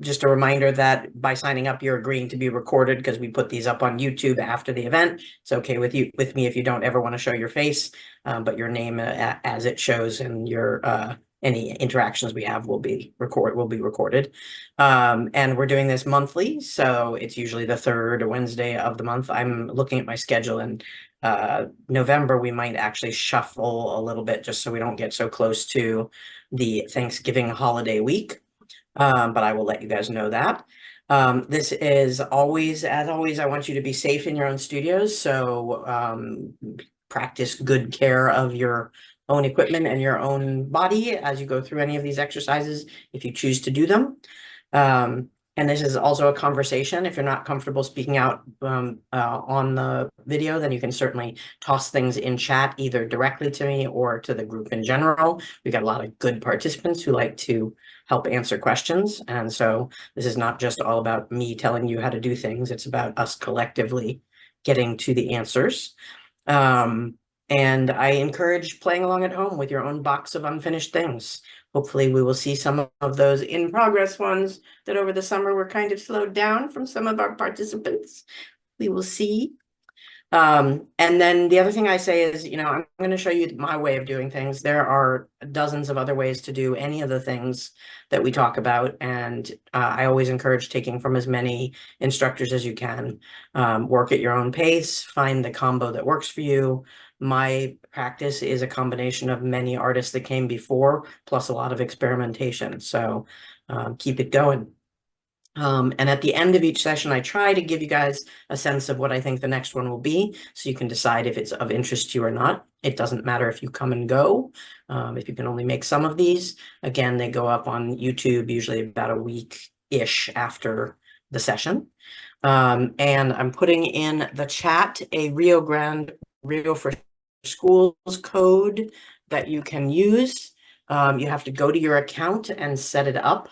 just a reminder that by signing up, you're agreeing to be recorded because we put these up on YouTube after the event. It's okay with me if you don't ever want to show your face, but your name as it shows and your any interactions we have will be recorded. And we're doing this monthly, so it's usually the third Wednesday of the month. I'm looking at my schedule, and November we might actually shuffle a little bit just so we don't get so close to the Thanksgiving holiday week. But I will let you guys know that. This is always, as always, I want you to be safe in your own studios. So practice good care of your own equipment and your own body as you go through any of these exercises, if you choose to do them. And this is also a conversation. If you're not comfortable speaking out on the video, then you can certainly toss things in chat, either directly to me or to the group in general. We've got a lot of good participants who like to help answer questions. And so this is not just all about me telling you how to do things. It's about us collectively getting to the answers. And I encourage playing along at home with your own box of unfinished things. Hopefully we will see some of those in progress ones that over the summer were kind of slowed down from some of our participants. We will see. And then the other thing I say is, I'm going to show you my way of doing things. There are dozens of other ways to do any of the things that we talk about. And I always encourage taking from as many instructors as you can. Work at your own pace, find the combo that works for you. My practice is a combination of many artists that came before, plus a lot of experimentation. So keep it going. And at the end of each session, I try to give you guys a sense of what I think the next one will be, so you can decide if it's of interest to you or not. It doesn't matter if you come and go, if you can only make some of these. Again, they go up on YouTube usually about a week-ish after the session. And I'm putting in the chat a Rio for Schools code that you can use. You have to go to your account and set it up.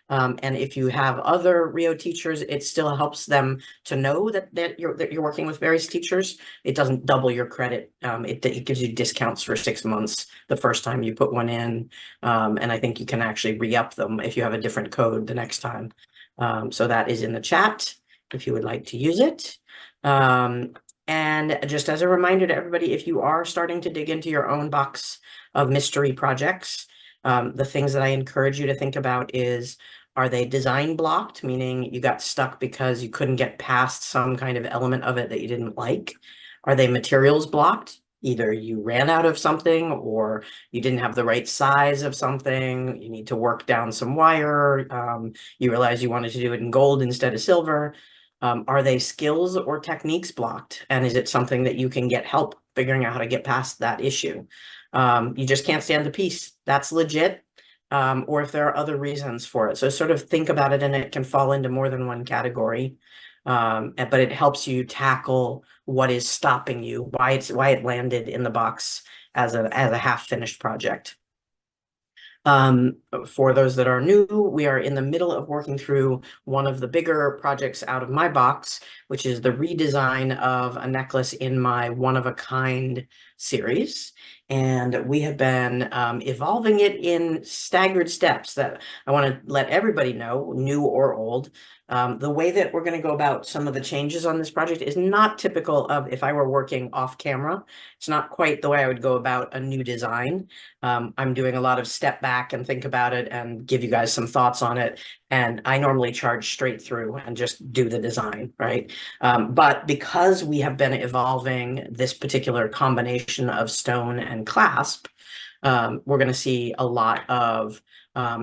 And if you have other Rio teachers, it still helps them to know that you're working with various teachers. It doesn't double your credit. It gives you discounts for 6 months the first time you put one in. And I think you can actually re-up them if you have a different code the next time. So that is in the chat if you would like to use it. And just as a reminder to everybody, if you are starting to dig into your own box of mystery projects, the things that I encourage you to think about is, are they design blocked, meaning you got stuck because you couldn't get past some kind of element of it that you didn't like? Are they materials blocked? Either you ran out of something or you didn't have the right size of something, you need to work down some wire, you realize you wanted to do it in gold instead of silver. Are they skills or techniques blocked? And is it something that you can get help figuring out how to get past that issue? You just can't stand the piece. That's legit. Or if there are other reasons for it. So sort of think about it, and it can fall into more than one category. But it helps you tackle what is stopping you, why it landed in the box as a half-finished project. For those that are new, we are in the middle of working through one of the bigger projects out of my box, which is the redesign of a necklace in my one-of-a-kind series. And we have been evolving it in staggered steps that I want to let everybody know, new or old. The way that we're going to go about some of the changes on this project is not typical of if I were working off camera. It's not quite the way I would go about a new design. I'm doing a lot of step back and think about it and give you guys some thoughts on it. And I normally charge straight through and just do the design, right? But because we have been evolving this particular combination of stone and clasp, we're going to see a lot of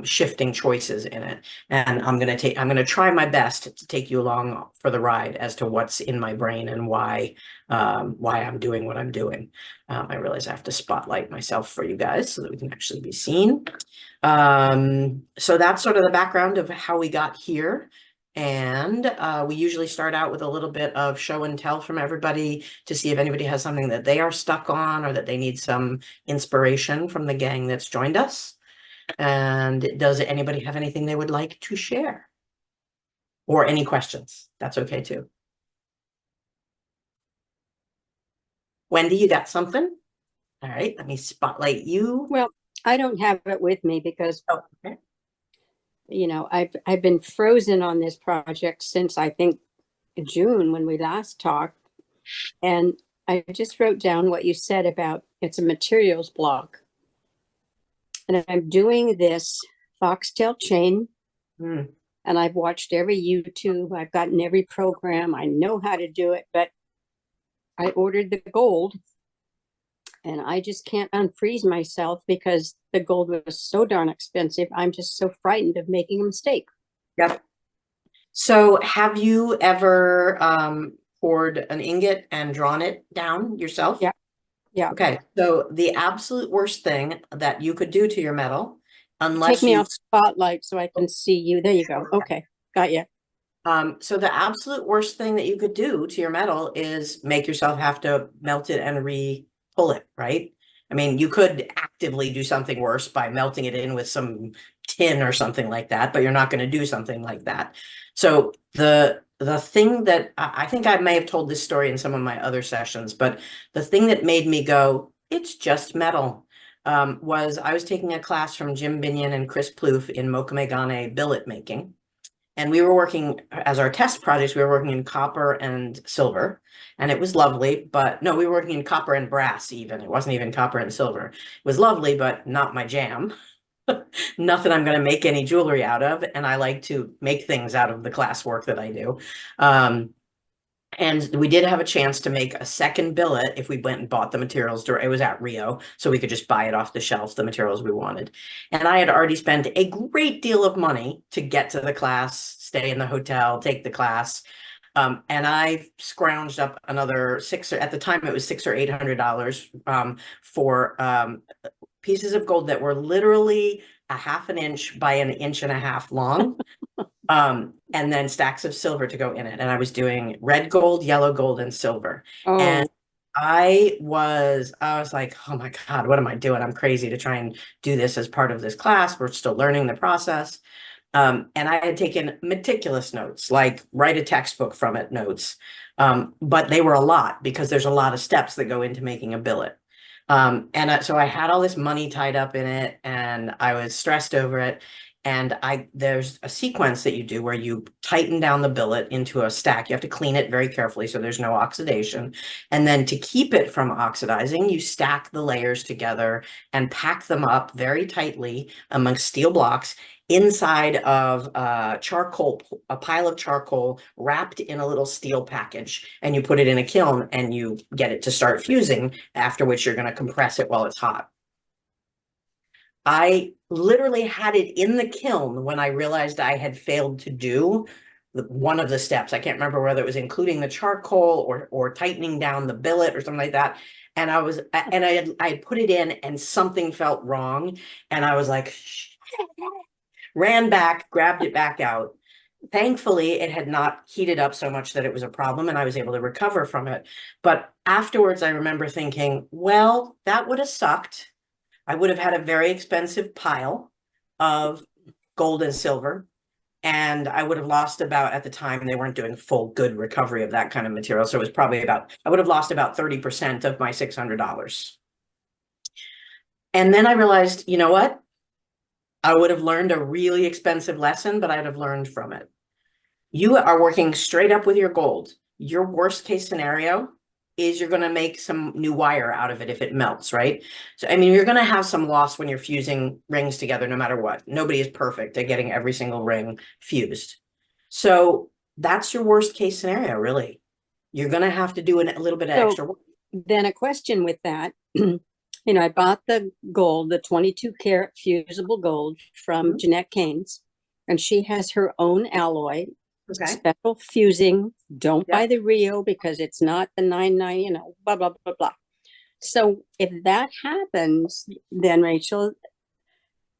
shifting choices in it. And I'm going to try my best to take you along for the ride as to what's in my brain and why I'm doing what I'm doing. I realize I have to spotlight myself for you guys so that we can actually be seen. So that's sort of the background of how we got here. And we usually start out with a little bit of show and tell from everybody to see if anybody has something that they are stuck on or that they need some inspiration from the gang that's joined us. And does anybody have anything they would like to share? Or any questions? That's okay too. Wendy, you got something? All right, let me spotlight you. Well, I don't have it with me because Oh, okay. you know, I've been frozen on this project since I think June when we last talked. And I just wrote down what you said about it's a materials block. And I'm doing this foxtail chain, Mm. and I've watched every YouTube, I've gotten every program, I know how to do it, but I ordered the gold and I just can't unfreeze myself because the gold was so darn expensive. I'm just so frightened of making a mistake. Yep. So have you ever poured an ingot and drawn it down yourself? Yeah. Yeah. Okay, so the absolute worst thing that you could do to your metal, Take unless me you, off spotlight so I can see you. There you go. Okay. Got you. so the absolute worst thing that you could do to your metal is make yourself have to melt it and re-pull it, right? I mean, you could actively do something worse by melting it in with some tin or something like that, but you're not going to do something like that. So the thing that I think I may have told this story in some of my other sessions, but the thing that made me go, it's just metal, was I was taking a class from Jim Binion and Chris Plouffe in mokamegane billet making. And we were working as our test projects, we were working in copper and silver, and it was lovely. But no, we were working in copper and brass even. It wasn't even copper and silver. It was lovely, but not my jam. Nothing I'm going to make any jewelry out of. And I like to make things out of the class work that I do. And we did have a chance to make a second billet if we went and bought the materials. It was at Rio, so we could just buy it off the shelf, the materials we wanted. And I had already spent a great deal of money to get to the class, stay in the hotel, take the class. And I scrounged up another at the time it was $600 or $800 for pieces of gold that were literally a half an inch by an inch and a half long. And then stacks of silver to go in it. And I was doing red gold, yellow gold, and silver. And Oh, I was like, oh my God, what am I doing? I'm crazy to try and do this as part of this class. We're still learning the process. And I had taken meticulous notes, like write a textbook from it notes. But they were a lot because there's a lot of steps that go into making a billet. So I had all this money tied up in it and I was stressed over it. And there's a sequence that you do where you tighten down the billet into a stack. You have to clean it very carefully so there's no oxidation. And then to keep it from oxidizing, you stack the layers together and pack them up very tightly amongst steel blocks inside of a pile of charcoal wrapped in a little steel package. And you put it in a kiln and you get it to start fusing, after which you're going to compress it while it's hot. I literally had it in the kiln when I realized I had failed to do one of the steps. I can't remember whether it was including the charcoal or tightening down the billet or something like that. And I had put it in and something felt wrong. And I was like, ran back, grabbed it back out. Thankfully, it had not heated up so much that it was a problem and I was able to recover from it. But afterwards, I remember thinking, well, that would have sucked. I would have had a very expensive pile of gold and silver. And I would have lost about, at the time, they weren't doing full good recovery of that kind of material. So it was probably I would have lost about 30% of my $600. And then I realized, you know what? I would have learned a really expensive lesson, but I'd have learned from it. You are working straight up with your gold. Your worst case scenario is you're going to make some new wire out of it if it melts, right? So, I mean, you're going to have some loss when you're fusing rings together, no matter what. Nobody is perfect at getting every single ring fused. So that's your worst case scenario, really. You're going to have to do a little bit of extra work. Then a question with that. You know, I bought the gold, the 22 karat fusible gold from Jeanette Keynes, and she has her own alloy, special fusing. Don't buy the Rio because it's not the 99, you know, blah, blah, blah, blah. So if that happens, then Rachel,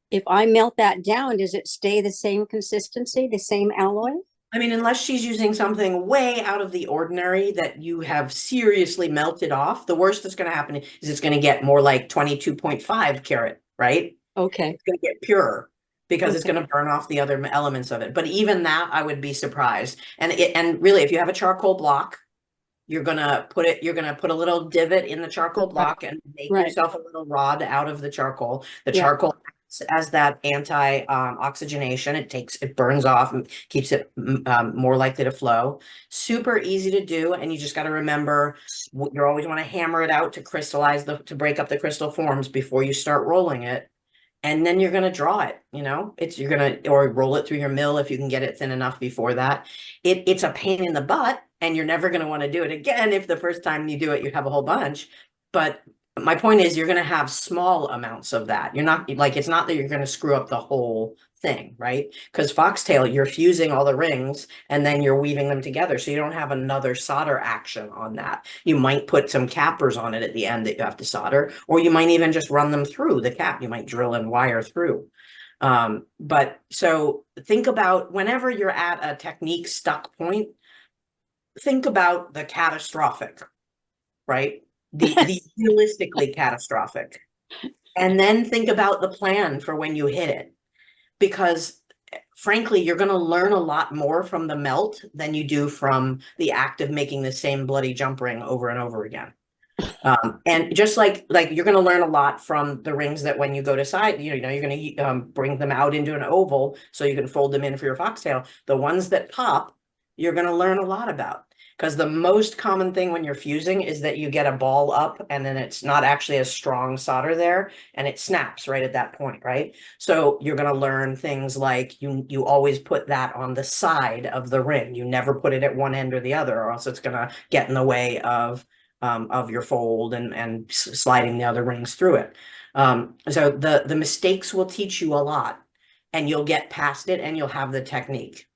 if I melt that down, does it stay the same consistency, the same alloy? I mean, unless she's using something way out of the ordinary that you have seriously melted off, the worst that's going to happen is it's going to get more like 22.5 karat, right? Okay. It's going to get purer because it's going to burn off the other elements of it. But even that, I would be surprised. And really, if you have a charcoal block, you're going to put a little divot in the charcoal block and make yourself a little rod out of the charcoal. The charcoal acts as that anti oxygenation. It burns off and keeps it more likely to flow. Super easy to do, and you just got to remember you always want to hammer it out to crystallize to break up the crystal forms before you start rolling it. And then you're going to draw it, you're going to, or roll it through your mill if you can get it thin enough before that. It's a pain in the butt, and you're never going to want to do it again if the first time you do it, you have a whole bunch. But my point is, you're going to have small amounts of that. You're not like, it's not that you're going to screw up the whole thing, right? Because foxtail, you're fusing all the rings and then you're weaving them together. So you don't have another solder action on that. You might put some cappers on it at the end that you have to solder, or you might even just run them through the cap. You might drill and wire through. But so think about whenever you're at a technique stuck point, think about the catastrophic, right? The realistically catastrophic. And then think about the plan for when you hit it. Because frankly, you're going to learn a lot more from the melt than you do from the act of making the same bloody jump ring over and over again. And just like you're going to learn a lot from the rings that when you go to side, you're going to bring them out into an oval so you can fold them in for your foxtail. The ones that pop, you're going to learn a lot about. Because the most common thing when you're fusing is that you get a ball up and then it's not actually a strong solder there and it snaps right at that point, right? So you're going to learn things like you always put that on the side of the ring. You never put it at one end or the other, or else it's going to get in the way of your fold and sliding the other rings through it. So the mistakes will teach you a lot, and you'll get past it and you'll have the technique.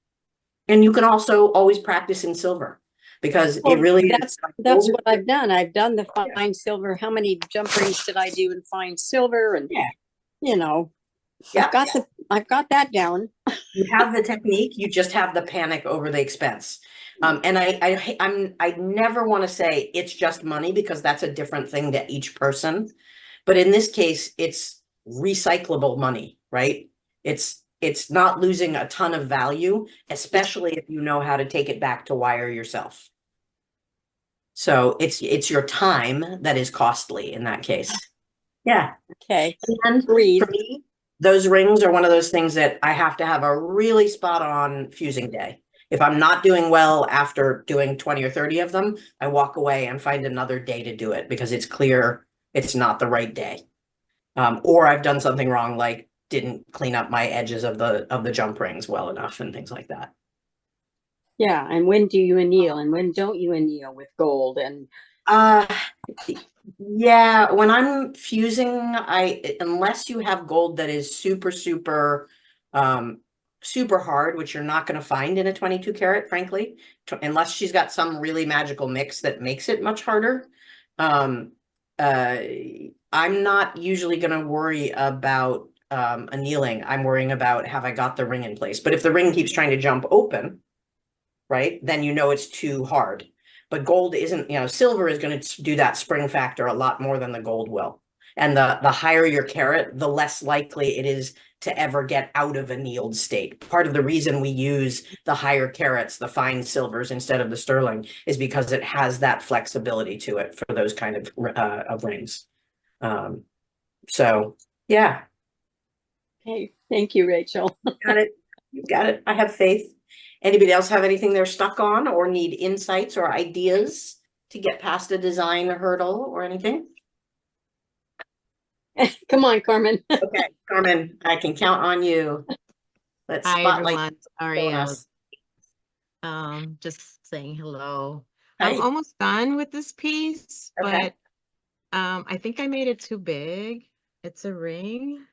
And you can also always practice in silver. Because it really that's what I've done. I've done the fine silver. How many jump rings did I do in fine silver? And I've got that down. You have the technique, you just have the panic over the expense. And I never want to say it's just money, because that's a different thing to each person. But in this case, it's recyclable money, right? It's not losing a ton of value, especially if you know how to take it back to wire yourself. So it's your time that is costly in that case. Yeah. Okay. And for me, those rings are one of those things that I have to have a really spot on fusing day. If I'm not doing well after doing 20 or 30 of them, I walk away and find another day to do it, because it's clear it's not the right day. Or I've done something wrong, like didn't clean up my edges of the jump rings well enough and things like that. Yeah, and when do you anneal and when don't you anneal with gold? And yeah, when I'm fusing, unless you have gold that is super hard, which you're not going to find in a 22 karat, frankly, unless she's got some really magical mix that makes it much harder. I'm not usually going to worry about annealing. I'm worrying about, have I got the ring in place? But if the ring keeps trying to jump open, right, then it's too hard. But gold isn't, silver is going to do that spring factor a lot more than the gold will. And the higher your carat, the less likely it is to ever get out of annealed state. Part of the reason we use the higher carats, the fine silvers, instead of the sterling, is because it has that flexibility to it for those kind of rings. So yeah. Okay, thank you, Rachel. Got it. You got it. I have faith. Anybody else have anything they're stuck on or need insights or ideas to get past a design hurdle or anything? Come on, Carmen. Okay, Carmen, I can count on you. Let's spotlight. Sorry, just saying hello. Hi. I'm almost done with this piece, Okay. but I think I made it too big. It's a ring.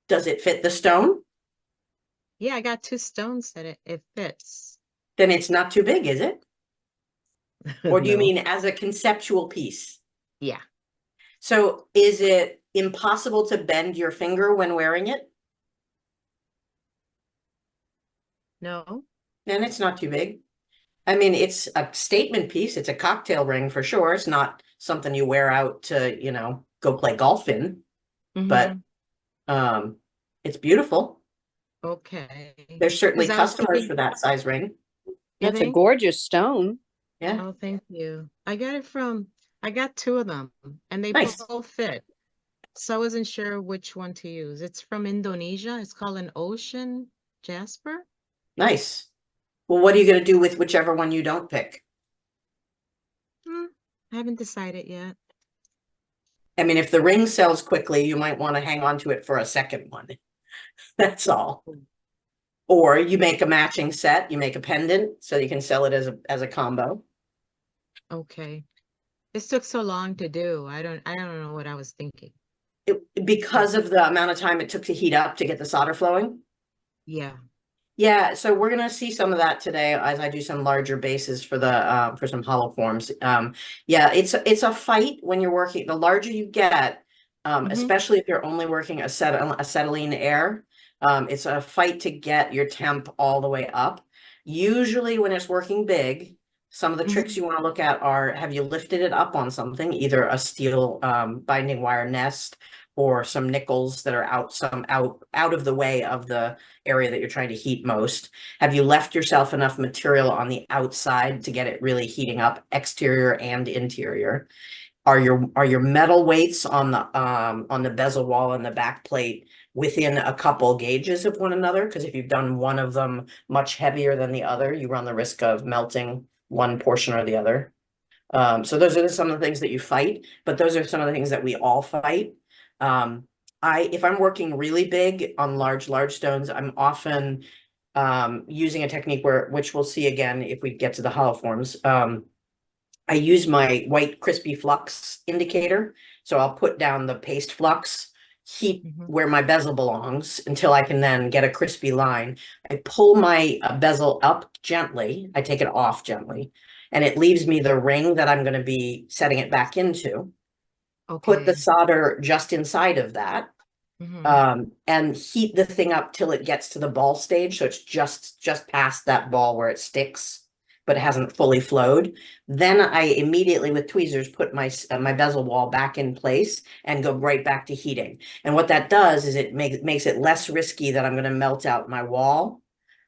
Does it fit the stone? Yeah, I got 2 stones that it fits. Then it's not too big, is it? Or do you No. mean as a conceptual piece? Yeah. So is it impossible to bend your finger when wearing it? No. Then it's not too big. I mean, it's a statement piece. It's a cocktail ring for sure. It's not something you wear out to, go play golf in. But it's beautiful. Okay. There's certainly 'Cause I was customers thinking- for that size ring. You That's a think? gorgeous stone. Yeah. Oh, thank you. I got 2 of them and they Nice. both fit. so I wasn't sure which one to use. It's from Indonesia. It's called an ocean jasper. Nice. Well, what are you going to do with whichever one you don't pick? I haven't decided yet. I mean, if the ring sells quickly, you might want to hang on to it for a second one. That's all. Or you make a matching set, you make a pendant so you can sell it as a combo. Okay. This took so long to do. I don't know what I was thinking. Because of the amount of time it took to heat up to get the solder flowing. Yeah. Yeah, so we're gonna see some of that today as I do some larger bases for the for some hollow forms. Yeah, it's a fight when you're working. The larger you get, especially if you're only working acetylene air, it's a fight to get your temp all the way up. Usually when it's working big, some of the tricks you want to look at are, have you lifted it up on something, either a steel binding wire nest or some nickels that are out of the way of the area that you're trying to heat most? Have you left yourself enough material on the outside to get it really heating up, exterior and interior? Are your metal weights on the bezel wall and the back plate within a couple gauges of one another? Because if you've done one of them much heavier than the other, you run the risk of melting one portion or the other. So those are some of the things that you fight, but those are some of the things that we all fight. If I'm working really big on large stones, I'm often using a technique which we'll see again if we get to the hollow forms. I use my white crispy flux indicator. So I'll put down the paste flux, heat where my bezel belongs until I can then get a crispy line. I pull my bezel up gently. I take it off gently, and it leaves me the ring that I'm going to be setting it back into. Put the solder just inside of that, and heat the thing up till it gets to the ball stage. So it's just past that ball where it sticks, but it hasn't fully flowed. Then I immediately with tweezers put my bezel wall back in place and go right back to heating. And what that does is it makes it less risky that I'm going to melt out my wall,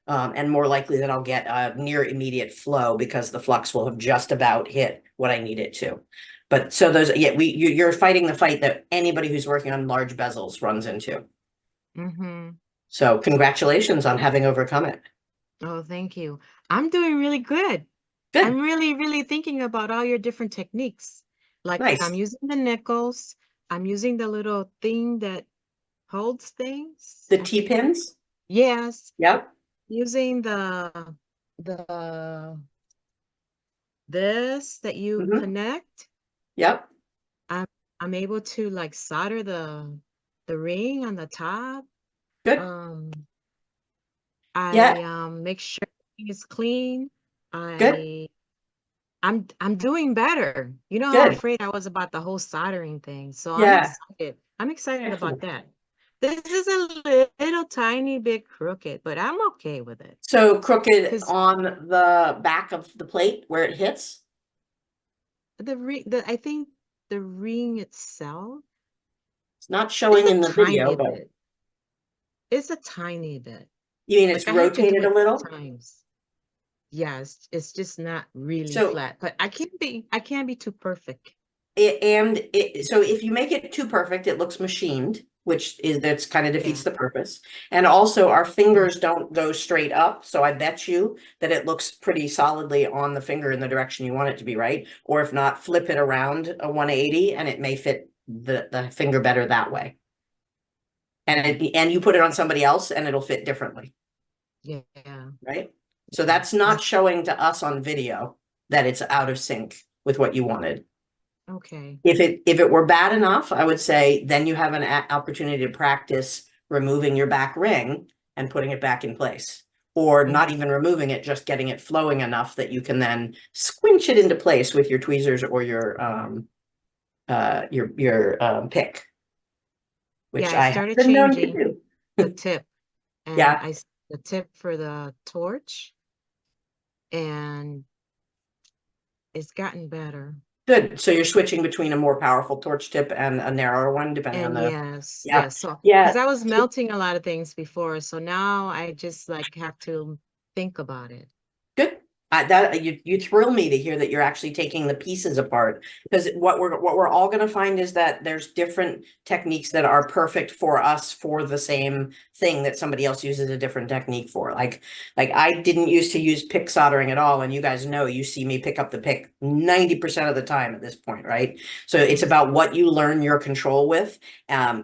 and more likely that I'll get a near immediate flow because the flux will have just about hit what I need it to. But so those, yeah, you're fighting the fight that anybody who's working on large bezels runs into. So congratulations on having overcome it. Oh, thank you. I'm doing really good. Good. I'm really thinking about all your different techniques. Like Nice. I'm using the nickels. I'm using the little thing that holds things. The T-pins? Yes. Yep. Using this that you connect. Yep. I'm able to like solder the ring on the top. Good. I make sure it's clean. Good. I'm doing better. You know how Good. afraid I was about the whole soldering thing. So Yeah. I'm excited about Excellent. that. This is a little tiny bit crooked, but I'm okay with it. So crooked on the back of the plate where it hits? I think the ring itself, It's not showing in the video, but it's a tiny bit. you mean it's Like I have to do rotated a it little? times. Yes, it's just not really So- flat, but I can't be too perfect. So if you make it too perfect, it looks machined, that's kind of defeats the purpose. And also our fingers don't go straight up. So I bet you that it looks pretty solidly on the finger in the direction you want it to be, right? Or if not, flip it around a 180 and it may fit the finger better that way. And you put it on somebody else and it'll fit differently. Yeah. Right? So that's not showing to us on video that it's out of sync with what you wanted. Okay. If it were bad enough, I would say then you have an opportunity to practice removing your back ring and putting it back in place, or not even removing it, just getting it flowing enough that you can then squinch it into place with your tweezers or your pick. Which I started have been known to changing do. the tip, and Yeah. the tip for the torch, and it's gotten better. Good. So you're switching between a more powerful torch tip and a narrower one, depending on the. Yes. So yeah, because I was melting a lot of things before, so now I just like have to think about it. Good. You thrill me to hear that you're actually taking the pieces apart, because what we're all going to find is that there's different techniques that are perfect for us for the same thing that somebody else uses a different technique for. Like I didn't used to use pick soldering at all, and you guys know, you see me pick up the pick 90% of the time at this point, right? So it's about what you learn your control with.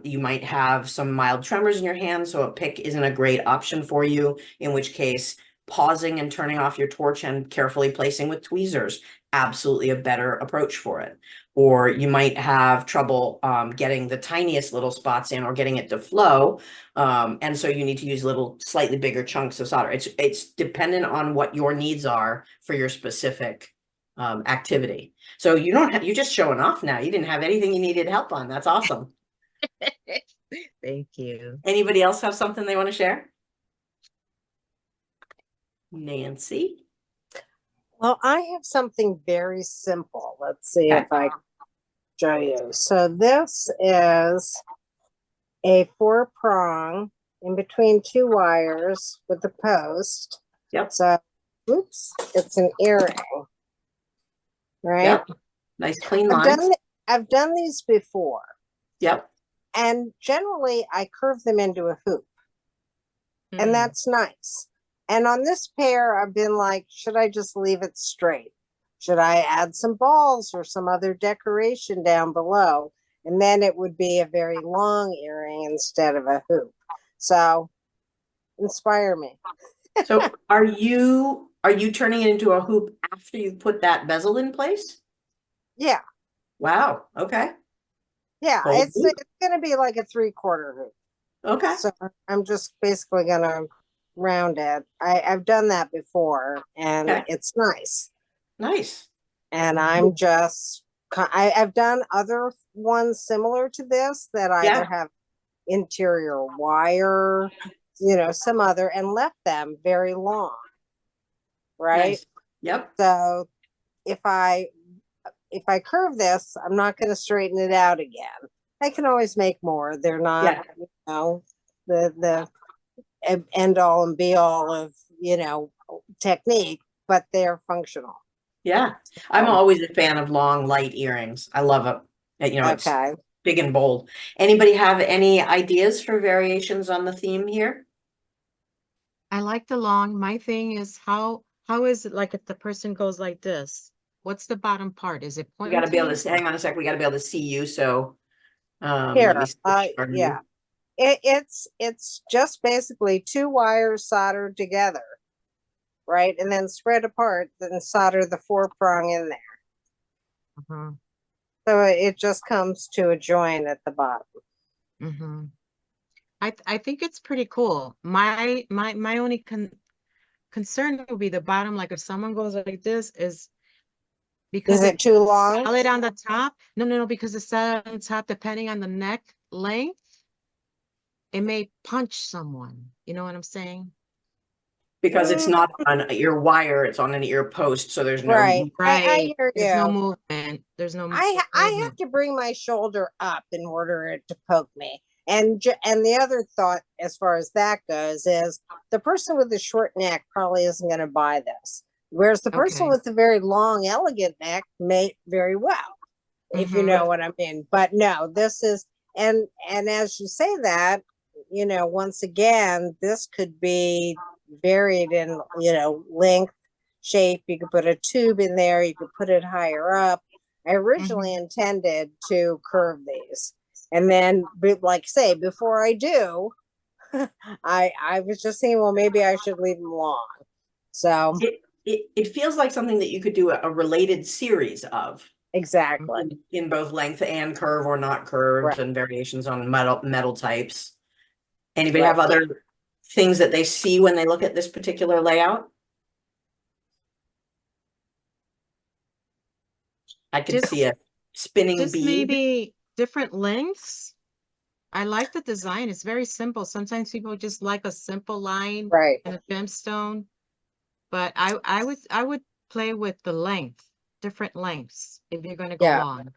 You might have some mild tremors in your hand, so a pick isn't a great option for you, in which case pausing and turning off your torch and carefully placing with tweezers, absolutely a better approach for it. Or you might have trouble getting the tiniest little spots in or getting it to flow. And so you need to use little slightly bigger chunks of solder. It's dependent on what your needs are for your specific activity. So you don't have, you're just showing off now. You didn't have anything you needed help on. That's awesome. Thank you. Anybody else have something they want to share? Nancy? Well, I have something very simple. Let's see Okay. if I can show you. So this is a 4-prong in between 2 wires with a post. Yep. So, oops, it's an earring, right? Yep. Nice clean lines. I've done these before, Yep. and generally I curve them into a hoop, and that's nice. And on this pair, I've been like, should I just leave it straight? Should I add some balls or some other decoration down below? And then it would be a very long earring instead of a hoop. So inspire me. So are you turning it into a hoop after you've put that bezel in place? Yeah. Wow. Okay. Yeah. Bold It's hoop. going to be like a 3/4 hoop. Okay. So I'm just basically going to round it. I've done that before, and Okay. it's nice. Nice. And I'm just, I've done other ones similar to this that either have interior wire, some other, and left them very long. Right. Nice. Yep. So if I curve this, I'm not going to straighten it out again. I can always make more. They're not, the end all and be all of, technique, but they're functional. Yeah. I'm always a fan of long, light earrings. I love it. It's big and bold. Anybody have any ideas for variations on the theme here? I like the long. My thing is how is it like if the person goes like this? What's the bottom part? Is it We pointy? got to be able to hang on a sec. We got to be able to see you. So Here, let me switch our yeah. It's just basically 2 wires soldered together, right? And then spread apart, then solder the 4-prong in there. So it just comes to a join at the bottom. I think it's pretty cool. My only concern would be the bottom. Like if someone goes like this, is because it too long? Solid on the top. No, because it's solid on the top, depending on the neck length, it may punch someone. You know what I'm saying? Because it's not on an ear wire, it's on an ear post, so there's no right. I hear There's you. no movement. There's no I have to bring my shoulder up in order it to poke me. And the other thought as far as that goes is the person with the short neck probably isn't going to buy this. Whereas the person with the very long, elegant neck may very well, if you know what I mean. But no, this is, and as you say that, once again, this could be varied in, length, shape. You could put a tube in there. You could put it higher up. I originally intended to curve these. And then, like I say, before I do, I was just thinking, well, maybe I should leave them long. So it feels like something that you could do a related series of. Exactly. In both length and curve or not curved, and variations on metal types. Anybody have other things that they see when they look at this particular layout? I could see a spinning just bead. Maybe different lengths. I like the design. It's very simple. Sometimes people just like a simple line and a gemstone. But I would play with the length, different lengths if you're going to go long.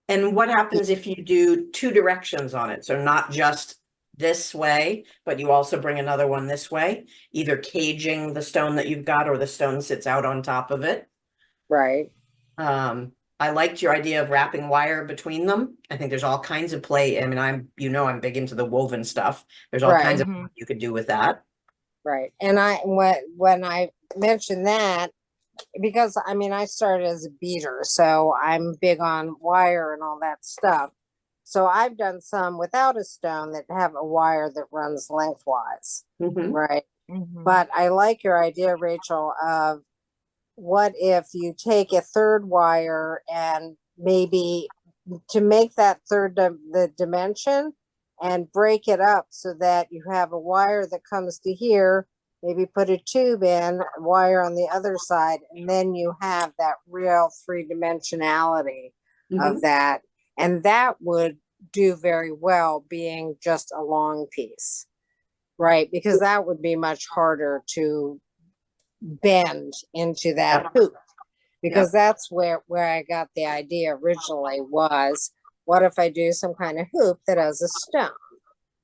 And what happens if you do 2 directions on it? So not just this way, but you also bring another one this way, either caging the stone that you've got or the stone sits out on top of it. Right. I liked your idea of wrapping wire between them. I think there's all kinds of play. I mean, I'm big into the woven stuff. There's all kinds of Mhm. you could do with that. Right. And when I mentioned that, because I mean, I started as a beater, so I'm big on wire and all that stuff. So I've done some without a stone that have a wire that runs lengthwise. Mhm. Right. Mhm. But I like your idea, Rachel, of what if you take a third wire and maybe to make that the dimension and break it up so that you have a wire that comes to here, maybe put a tube in, a wire on the other side, and then you have that real three-dimensionality of Mhm. that. And that would do very well being just a long piece, right? Because that would be much harder to bend into that Yep. hoop, because Yep. that's where I got the idea originally was, what if I do some kind of hoop that has a stone,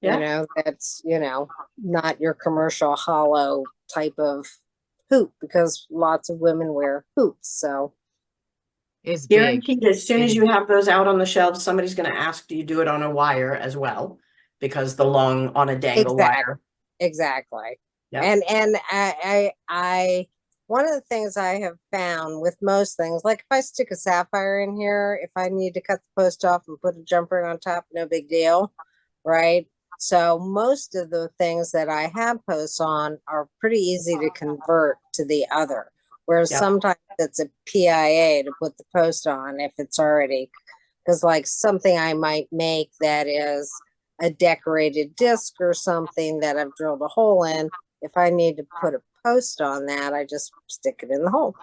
Yeah. you know, that's, you know, not your commercial hollow type of hoop, because lots of women wear hoops. So It's big. Guaranteed, as soon It as is. you have those out on the shelves, somebody's going to ask, do you do it on a wire as well? Because the long on a dangle wire. exactly. Yep. And I one of the things I have found with most things, like if I stick a sapphire in here, if I need to cut the post off and put a jump ring on top, no big deal, right? So most of the things that I have posts on are pretty easy to convert to the other. Whereas Yep. sometimes it's a PIA to put the post on if it's already, because like something I might make that is a decorated disc or something that I've drilled a hole in, if I need to put a post on that, I just stick it in the hole.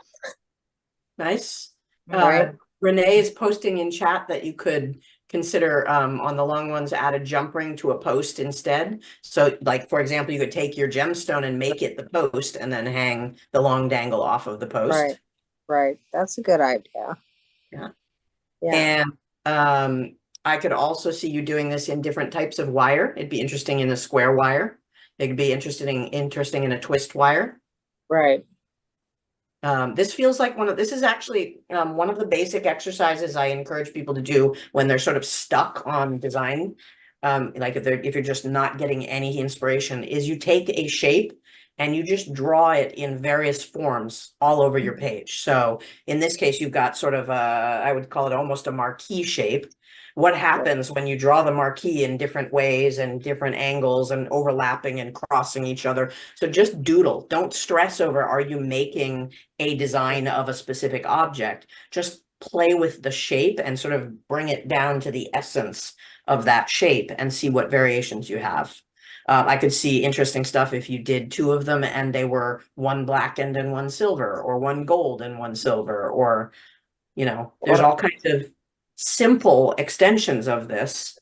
Nice. Right. Renee is posting in chat that you could consider on the long ones add a jump ring to a post instead. So like, for example, you could take your gemstone and make it the post and then hang the long dangle off of the post. Right. Right. That's a good idea. Yeah. Yeah. And I could also see you doing this in different types of wire. It'd be interesting in a square wire. It could be interesting in a twist wire. Right. This feels like this is actually one of the basic exercises I encourage people to do when they're sort of stuck on design. Like if you're just not getting any inspiration, is you take a shape and you just draw it in various forms all over your page. So in this case, you've got sort of I would call it almost a marquee shape. What happens when you draw the marquee in different ways and different angles and overlapping and crossing each other? So just doodle. Don't stress over, are you making a design of a specific object? Just play with the shape and sort of bring it down to the essence of that shape and see what variations you have. I could see interesting stuff if you did two of them and they were one blackened and one silver, or one gold and one silver, or, you know, there's all kinds of simple extensions of this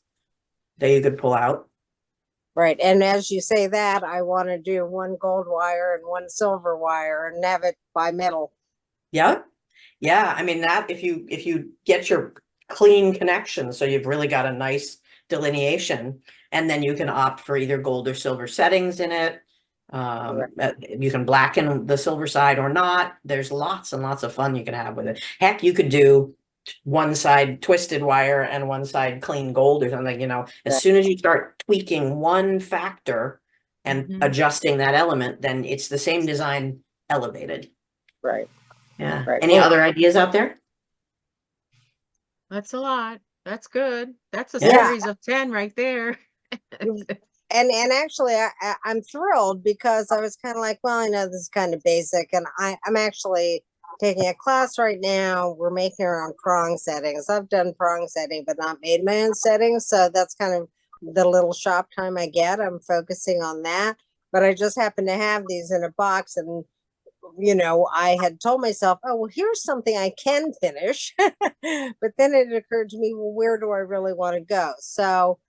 that you could pull out. Right. And as you say that, I want to do one gold wire and one silver wire and have it by metal. Yeah. Yeah. I mean, that if you get your clean connection, so you've really got a nice delineation, and then you can opt for either gold or silver settings in it. You can blacken the silver side or not. There's lots and lots of fun you can have with it. Heck, you could do one side twisted wire and one side clean gold or something, you know. As soon as you start tweaking one factor and adjusting that element, then it's the same design elevated. Right. Yeah. Right. Any other ideas out there? That's a lot. That's good. That's a Yeah. series of 10 right there. And actually I'm thrilled, because I was kind of like, well, I know this is kind of basic, and I'm actually taking a class right now. We're making our own prong settings. I've done prong setting but not made my own settings, so that's kind of the little shop time I get. I'm focusing on that, but I just happen to have these in a box, and you know, I had told myself, oh, well, here's something I can finish. But then it occurred to me, well, where do I really want to go? So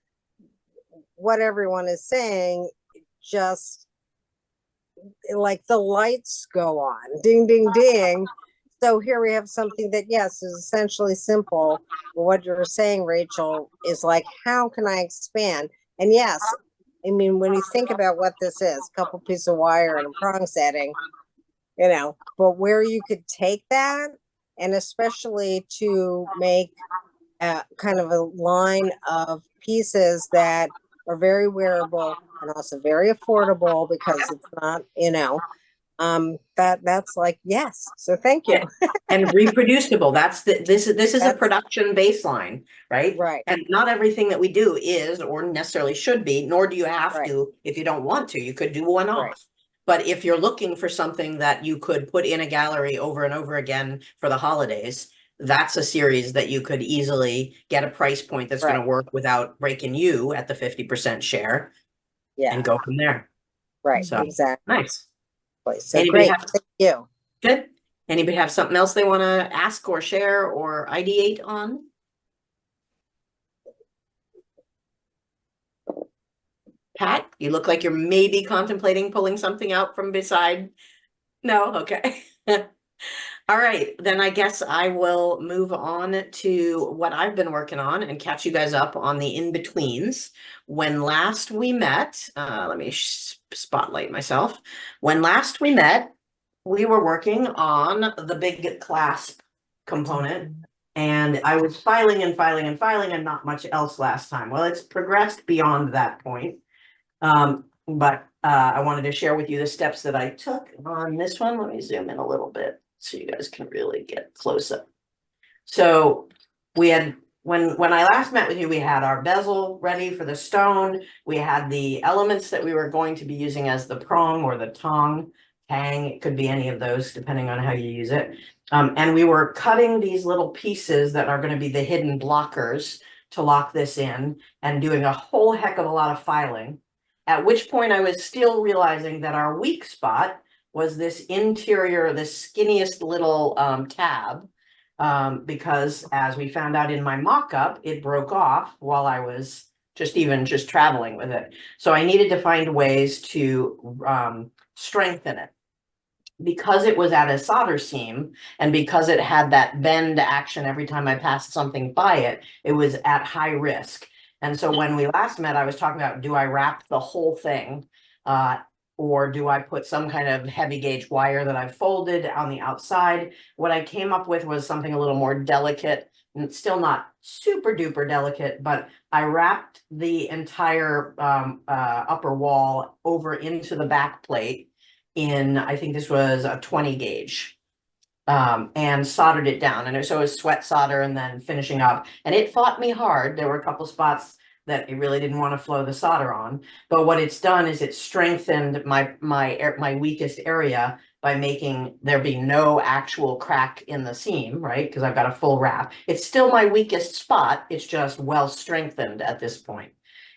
what everyone is saying, just like the lights go on, ding, ding, ding. So here we have something that, yes, is essentially simple. What you're saying, Rachel, is like, how can I expand? And yes, I mean, when you think about what this is, a couple pieces of wire and a prong setting, you know, but where you could take that, and especially to make kind of a line of pieces that are very wearable and also very affordable because it's not, you know, that's like, yes. So thank you. And reproducible. This is a That's- production baseline, right? Right. And not everything that we do is or necessarily should be, nor do you have Right. to if you don't want to. You could do one off. Right. But if you're looking for something that you could put in a gallery over and over again for the holidays, that's a series that you could easily get a price point that's going Right. to work without breaking you at the 50% share Yeah. and go from there. Right. So Exactly. nice. So Anybody great. have- Thank you. Good. Anybody have something else they want to ask or share or ideate on? Pat, you look like you're maybe contemplating pulling something out from beside. No, okay. All right, then I guess I will move on to what I've been working on and catch you guys up on the in-betweens. When last we met, let me spotlight myself. When last we met, we were working on the big clasp component, and I was filing and filing and filing and not much else last time. Well, it's progressed beyond that point. But I wanted to share with you the steps that I took on this one. Let me zoom in a little bit so you guys can really get close up. So we had, when I last met with you, we had our bezel ready for the stone. We had the elements that we were going to be using as the prong or the tang. It could be any of those depending on how you use it. And we were cutting these little pieces that are going to be the hidden blockers to lock this in and doing a whole heck of a lot of filing. At which point I was still realizing that our weak spot was this interior, this skinniest little tab, because as we found out in my mock-up, it broke off while I was just traveling with it. So I needed to find ways to strengthen it. Because it was at a solder seam and because it had that bend action every time I passed something by it, it was at high risk. And so when we last met, I was talking about, do I wrap the whole thing? Or do I put some kind of heavy gauge wire that I've folded on the outside? What I came up with was something a little more delicate, and still not super duper delicate, but I wrapped the entire upper wall over into the back plate in, I think this was a 20 gauge. And soldered it down. And so it was sweat solder and then finishing up. And it fought me hard. There were a couple spots that it really didn't want to flow the solder on. But what it's done is it strengthened my weakest area by making there be no actual crack in the seam, right? Because I've got a full wrap. It's still my weakest spot. It's just well strengthened at this point.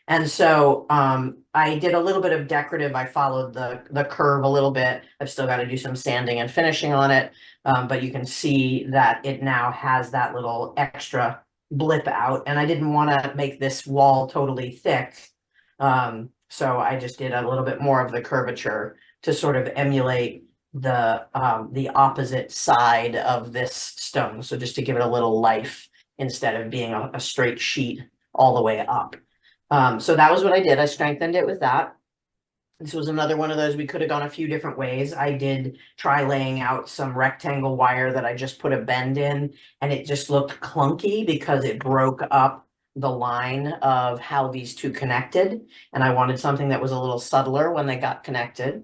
And so I did a little bit of decorative. I followed the curve a little bit. I've still got to do some sanding and finishing on it. But you can see that it now has that little extra blip out. And I didn't want to make this wall totally thick. So I just did a little bit more of the curvature to sort of emulate the opposite side of this stone. So just to give it a little life instead of being a straight sheet all the way up. So that was what I did. I strengthened it with that. This was another one of those, we could have gone a few different ways. I did try laying out some rectangle wire that I just put a bend in, and it just looked clunky because it broke up the line of how these two connected. And I wanted something that was a little subtler when they got connected.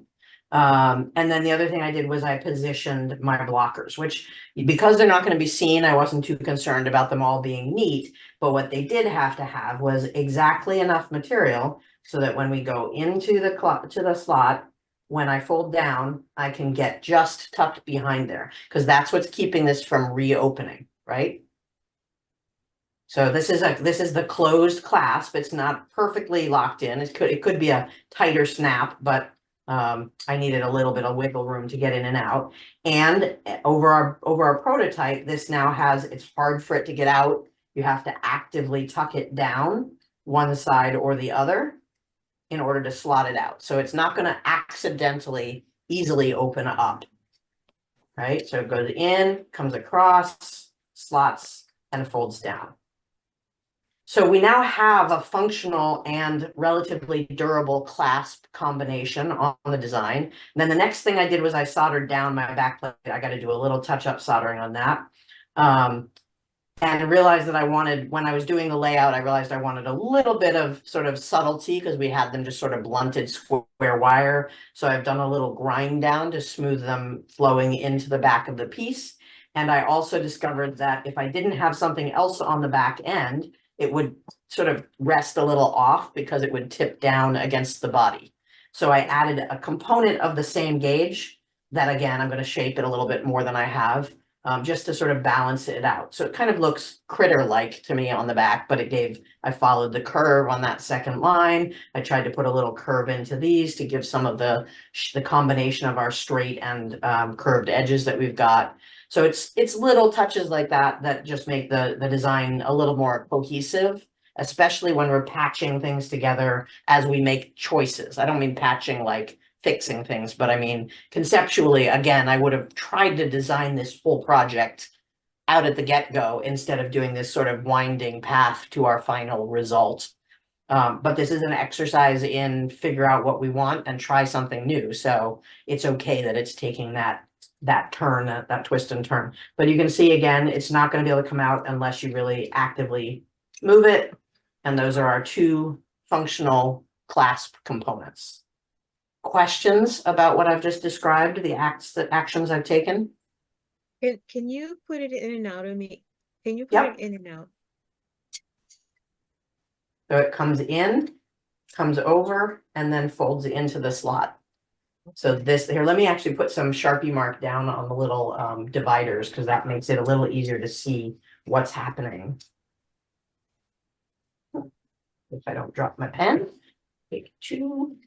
And then the other thing I did was I positioned my blockers, which because they're not going to be seen, I wasn't too concerned about them all being neat. But what they did have to have was exactly enough material so that when we go into the slot, when I fold down, I can get just tucked behind there, because that's what's keeping this from reopening, right? So this is the closed clasp. It's not perfectly locked in. It could be a tighter snap, but I needed a little bit of wiggle room to get in and out. And over our prototype, this now it's hard for it to get out. You have to actively tuck it down one side or the other in order to slot it out. So it's not going to accidentally easily open up. Right? So it goes in, comes across, slots, and folds down. So we now have a functional and relatively durable clasp combination on the design. And then the next thing I did was I soldered down my back plate. I got to do a little touch-up soldering on that. And I realized that I wanted, when I was doing the layout, I realized I wanted a little bit of sort of subtlety because we had them just sort of blunted square wire. So I've done a little grind down to smooth them flowing into the back of the piece. And I also discovered that if I didn't have something else on the back end, it would sort of rest a little off because it would tip down against the body. So I added a component of the same gauge that, again, I'm going to shape it a little bit more than I have. Just to sort of balance it out. So it kind of looks critter-like to me on the back, but I followed the curve on that second line. I tried to put a little curve into these to give some of the combination of our straight and curved edges that we've got. So it's little touches like that that just make the design a little more cohesive, especially when we're patching things together as we make choices. I don't mean patching like fixing things, but I mean, conceptually, again, I would have tried to design this whole project out at the get-go instead of doing this sort of winding path to our final result. But this is an exercise in figure out what we want and try something new. So it's okay that it's taking that turn, that twist and turn. But you can see again, it's not going to be able to come out unless you really actively move it. And those are our two functional clasp components. Questions about what I've just described, the actions I've taken? Can you put it in and out of me? Can you put Yep. it in and out? So it comes in, comes over, and then folds into the slot. So this here, let me actually put some Sharpie mark down on the little dividers because that makes it a little easier to see what's happening. If I don't drop my pen, take two.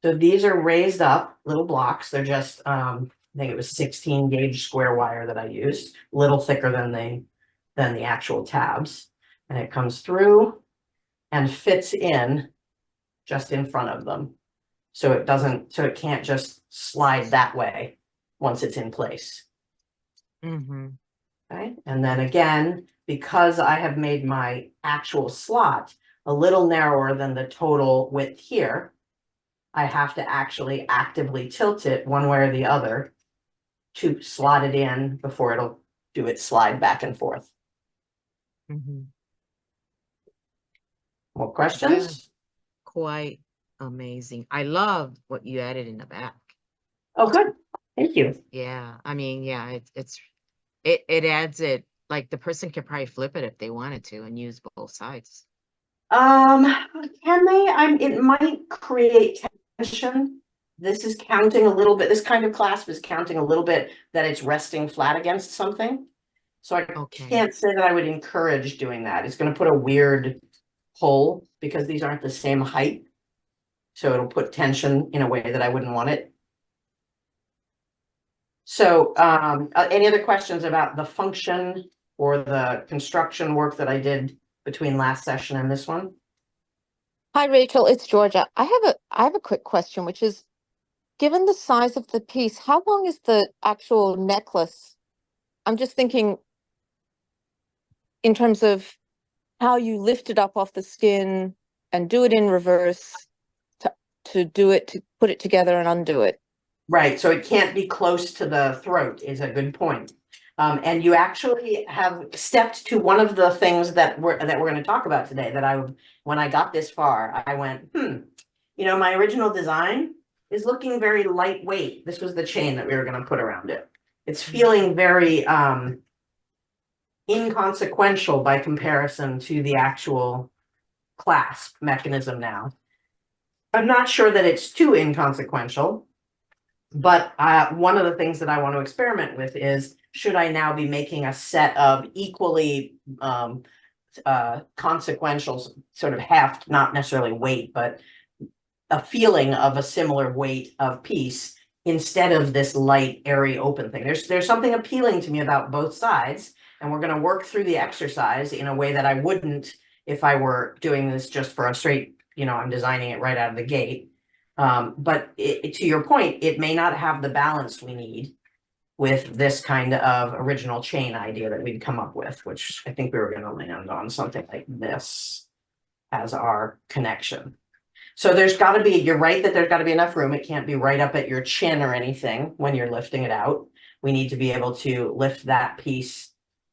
So these are raised up little blocks. They're just, I think it was 16 gauge square wire that I used, a little thicker than the actual tabs. And it comes through and fits in just in front of them. So it can't just slide that way once it's in place. Mm-hmm. Okay. And then again, because I have made my actual slot a little narrower than the total width here, I have to actually actively tilt it one way or the other to slot it in before it'll do its slide back and forth. Mm-hmm. More questions? Quite amazing. I love what you added in the back. Oh, good. Thank you. Yeah, I mean, yeah, it adds it, like the person could probably flip it if they wanted to and use both sides. Can they? It might create tension. This is counting a little bit. This kind of clasp is counting a little bit that it's resting flat against something. So I can't say that I would encourage doing that. It's going to put a weird pull because these aren't the same height. So it'll put tension in a way that I wouldn't want it. So any other questions about the function or the construction work that I did between last session and this one? Hi, Rachel, it's Georgia. I have a quick question, which is, given the size of the piece, how long is the actual necklace? I'm just thinking in terms of how you lift it up off the skin and do it in reverse to put it together and undo it. Right, so it can't be close to the throat is a good point. And you actually have stepped to one of the things that we're going to talk about today that when I got this far, I went, my original design is looking very lightweight. This was the chain that we were going to put around it. It's feeling very inconsequential by comparison to the actual clasp mechanism now. I'm not sure that it's too inconsequential, but one of the things that I want to experiment with is, should I now be making a set of equally consequential, sort of half, not necessarily weight, but a feeling of a similar weight of piece instead of this light, airy, open thing. There's something appealing to me about both sides, and we're going to work through the exercise in a way that I wouldn't if I were doing this just for a straight, you know, I'm designing it right out of the gate. But to your point, it may not have the balance we need with this kind of original chain idea that we'd come up with, which I think we were gonna land on something like this as our connection. So there's gotta be, you're right that there's gotta be enough room. It can't be right up at your chin or anything when you're lifting it out. We need to be able to lift that piece,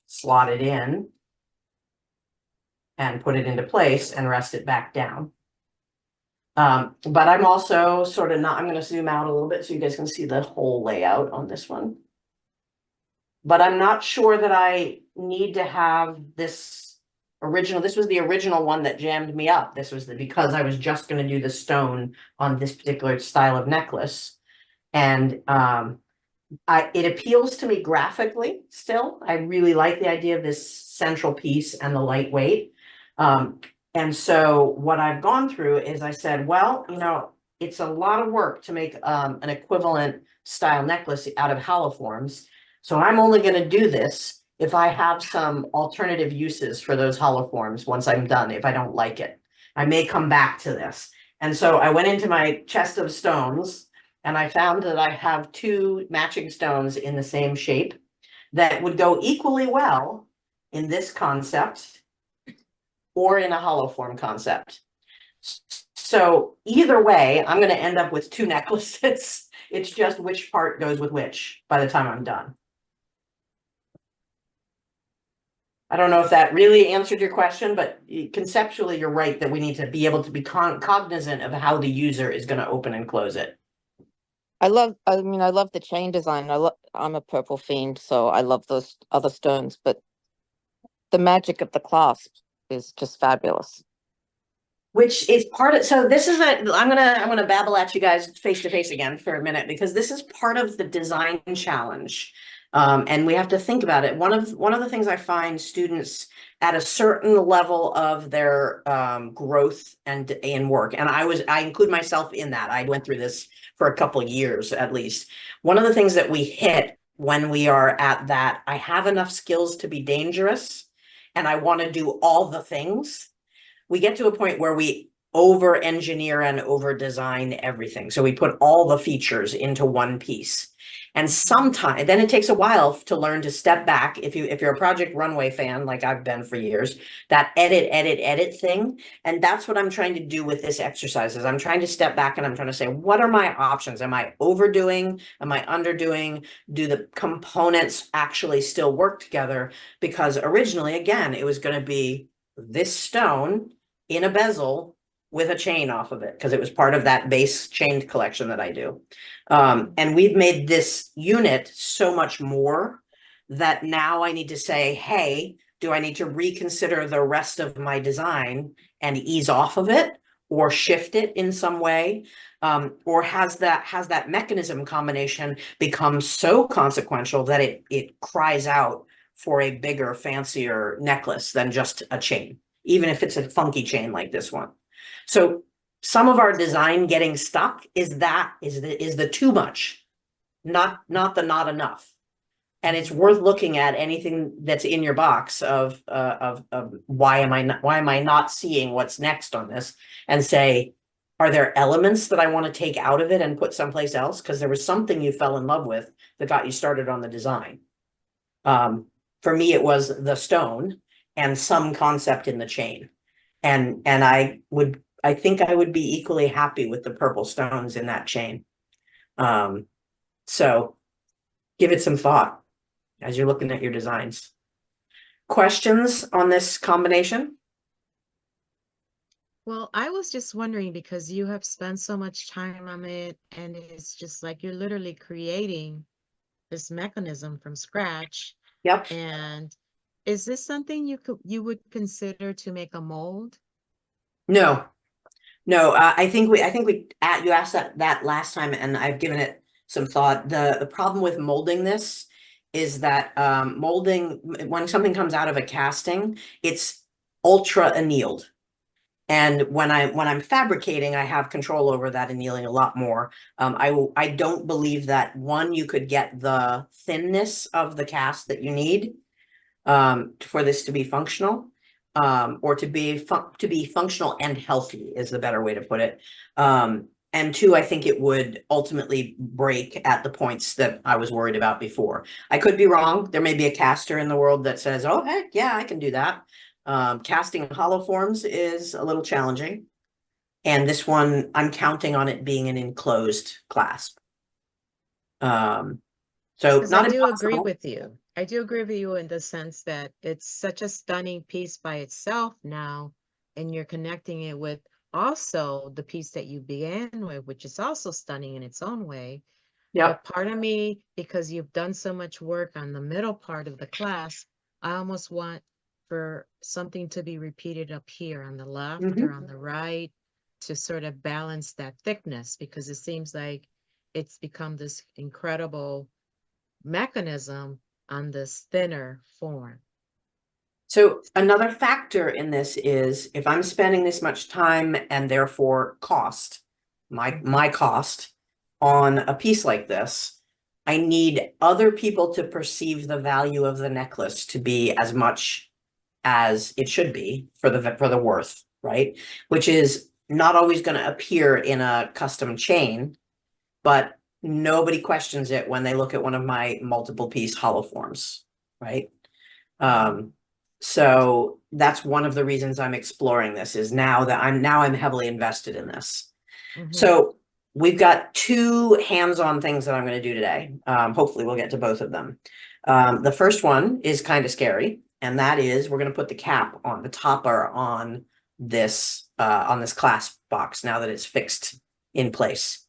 slot it in, and put it into place and rest it back down. But I'm also sort of not, I'm gonna zoom out a little bit so you guys can see the whole layout on this one. But I'm not sure that I need to have this original, this was the original one that jammed me up. This was because I was just gonna do the stone on this particular style of necklace. And it appeals to me graphically still. I really like the idea of this central piece and the lightweight. And so what I've gone through is I said, well, you know, it's a lot of work to make an equivalent style necklace out of holoforms. So I'm only going to do this if I have some alternative uses for those holoforms once I'm done, if I don't like it. I may come back to this. And so I went into my chest of stones and I found that I have 2 matching stones in the same shape that would go equally well in this concept or in a holoform concept. So either way, I'm going to end up with 2 necklaces. It's just which part goes with which by the time I'm done. I don't know if that really answered your question, but conceptually, you're right that we need to be able to be cognizant of how the user is going to open and close it. I love the chain design. I'm a purple fiend, so I love those other stones, but the magic of the clasp is just fabulous. Which is part of, so this is I'm gonna babble at you guys face to face again for a minute, because this is part of the design challenge. And we have to think about it. One of the things I find students at a certain level of their growth and in work, and I include myself in that. I went through this for a couple of years at least. One of the things that we hit when we are at that, I have enough skills to be dangerous and I want to do all the things. We get to a point where we over engineer and over design everything. So we put all the features into one piece. And sometimes then it takes a while to learn to step back. If you're a Project Runway fan, like I've been for years, that edit thing. And that's what I'm trying to do with this exercise is I'm trying to step back and I'm trying to say, what are my options? Am I overdoing? Am I underdoing? Do the components actually still work together? Because originally, again, it was going to be this stone in a bezel with a chain off of it because it was part of that base chained collection that I do. And we've made this unit so much more that now I need to say, hey, do I need to reconsider the rest of my design and ease off of it or shift it in some way? Or has that mechanism combination become so consequential that it cries out for a bigger, fancier necklace than just a chain, even if it's a funky chain like this one? So some of our design getting stuck is the too much, not the not enough. And it's worth looking at anything that's in your box of why am I not seeing what's next on this, and say, are there elements that I want to take out of it and put someplace else? Because there was something you fell in love with that got you started on the design. For me, it was the stone and some concept in the chain. And I think I would be equally happy with the purple stones in that chain. So give it some thought as you're looking at your designs. Questions on this combination? Well, I was just wondering because you have spent so much time on it and it's just like you're literally creating this mechanism from scratch. Yep. And is this something you would consider to make a mold? No. I think you asked that last time, and I've given it some thought. The problem with molding this is that molding, when something comes out of a casting, it's ultra annealed. And when I'm fabricating, I have control over that annealing a lot more. I don't believe that you could get the thinness of the cast that you need for this to be functional. or to be functional and healthy is the better way to put it. And two, I think it would ultimately break at the points that I was worried about before. I could be wrong. There may be a caster in the world that says, oh, heck, yeah, I can do that. Casting hollow forms is a little challenging. And this one, I'm counting on it being an enclosed clasp. So Because not I do agree impossible. with you. I do agree with you in the sense that it's such a stunning piece by itself now, and you're connecting it with also the piece that you began with, which is also stunning in its own way. Yeah. But part of me, because you've done so much work on the middle part of the class, I almost want for something to be repeated up here on the left or on the right to sort of balance that thickness, because it seems like it's become this incredible mechanism on this thinner form. So another factor in this is if I'm spending this much time and therefore cost, my cost on a piece like this, I need other people to perceive the value of the necklace to be as much as it should be for the worth, right? Which is not always going to appear in a custom chain, but nobody questions it when they look at one of my multiple piece hollow forms, right? So that's one of the reasons I'm exploring this, is now that I'm heavily invested in this. So we've got two hands-on things that I'm going to do today. Hopefully we'll get to both of them. The first one is kind of scary, and that is we're going to put the cap on the topper on this clasp box now that it's fixed in place.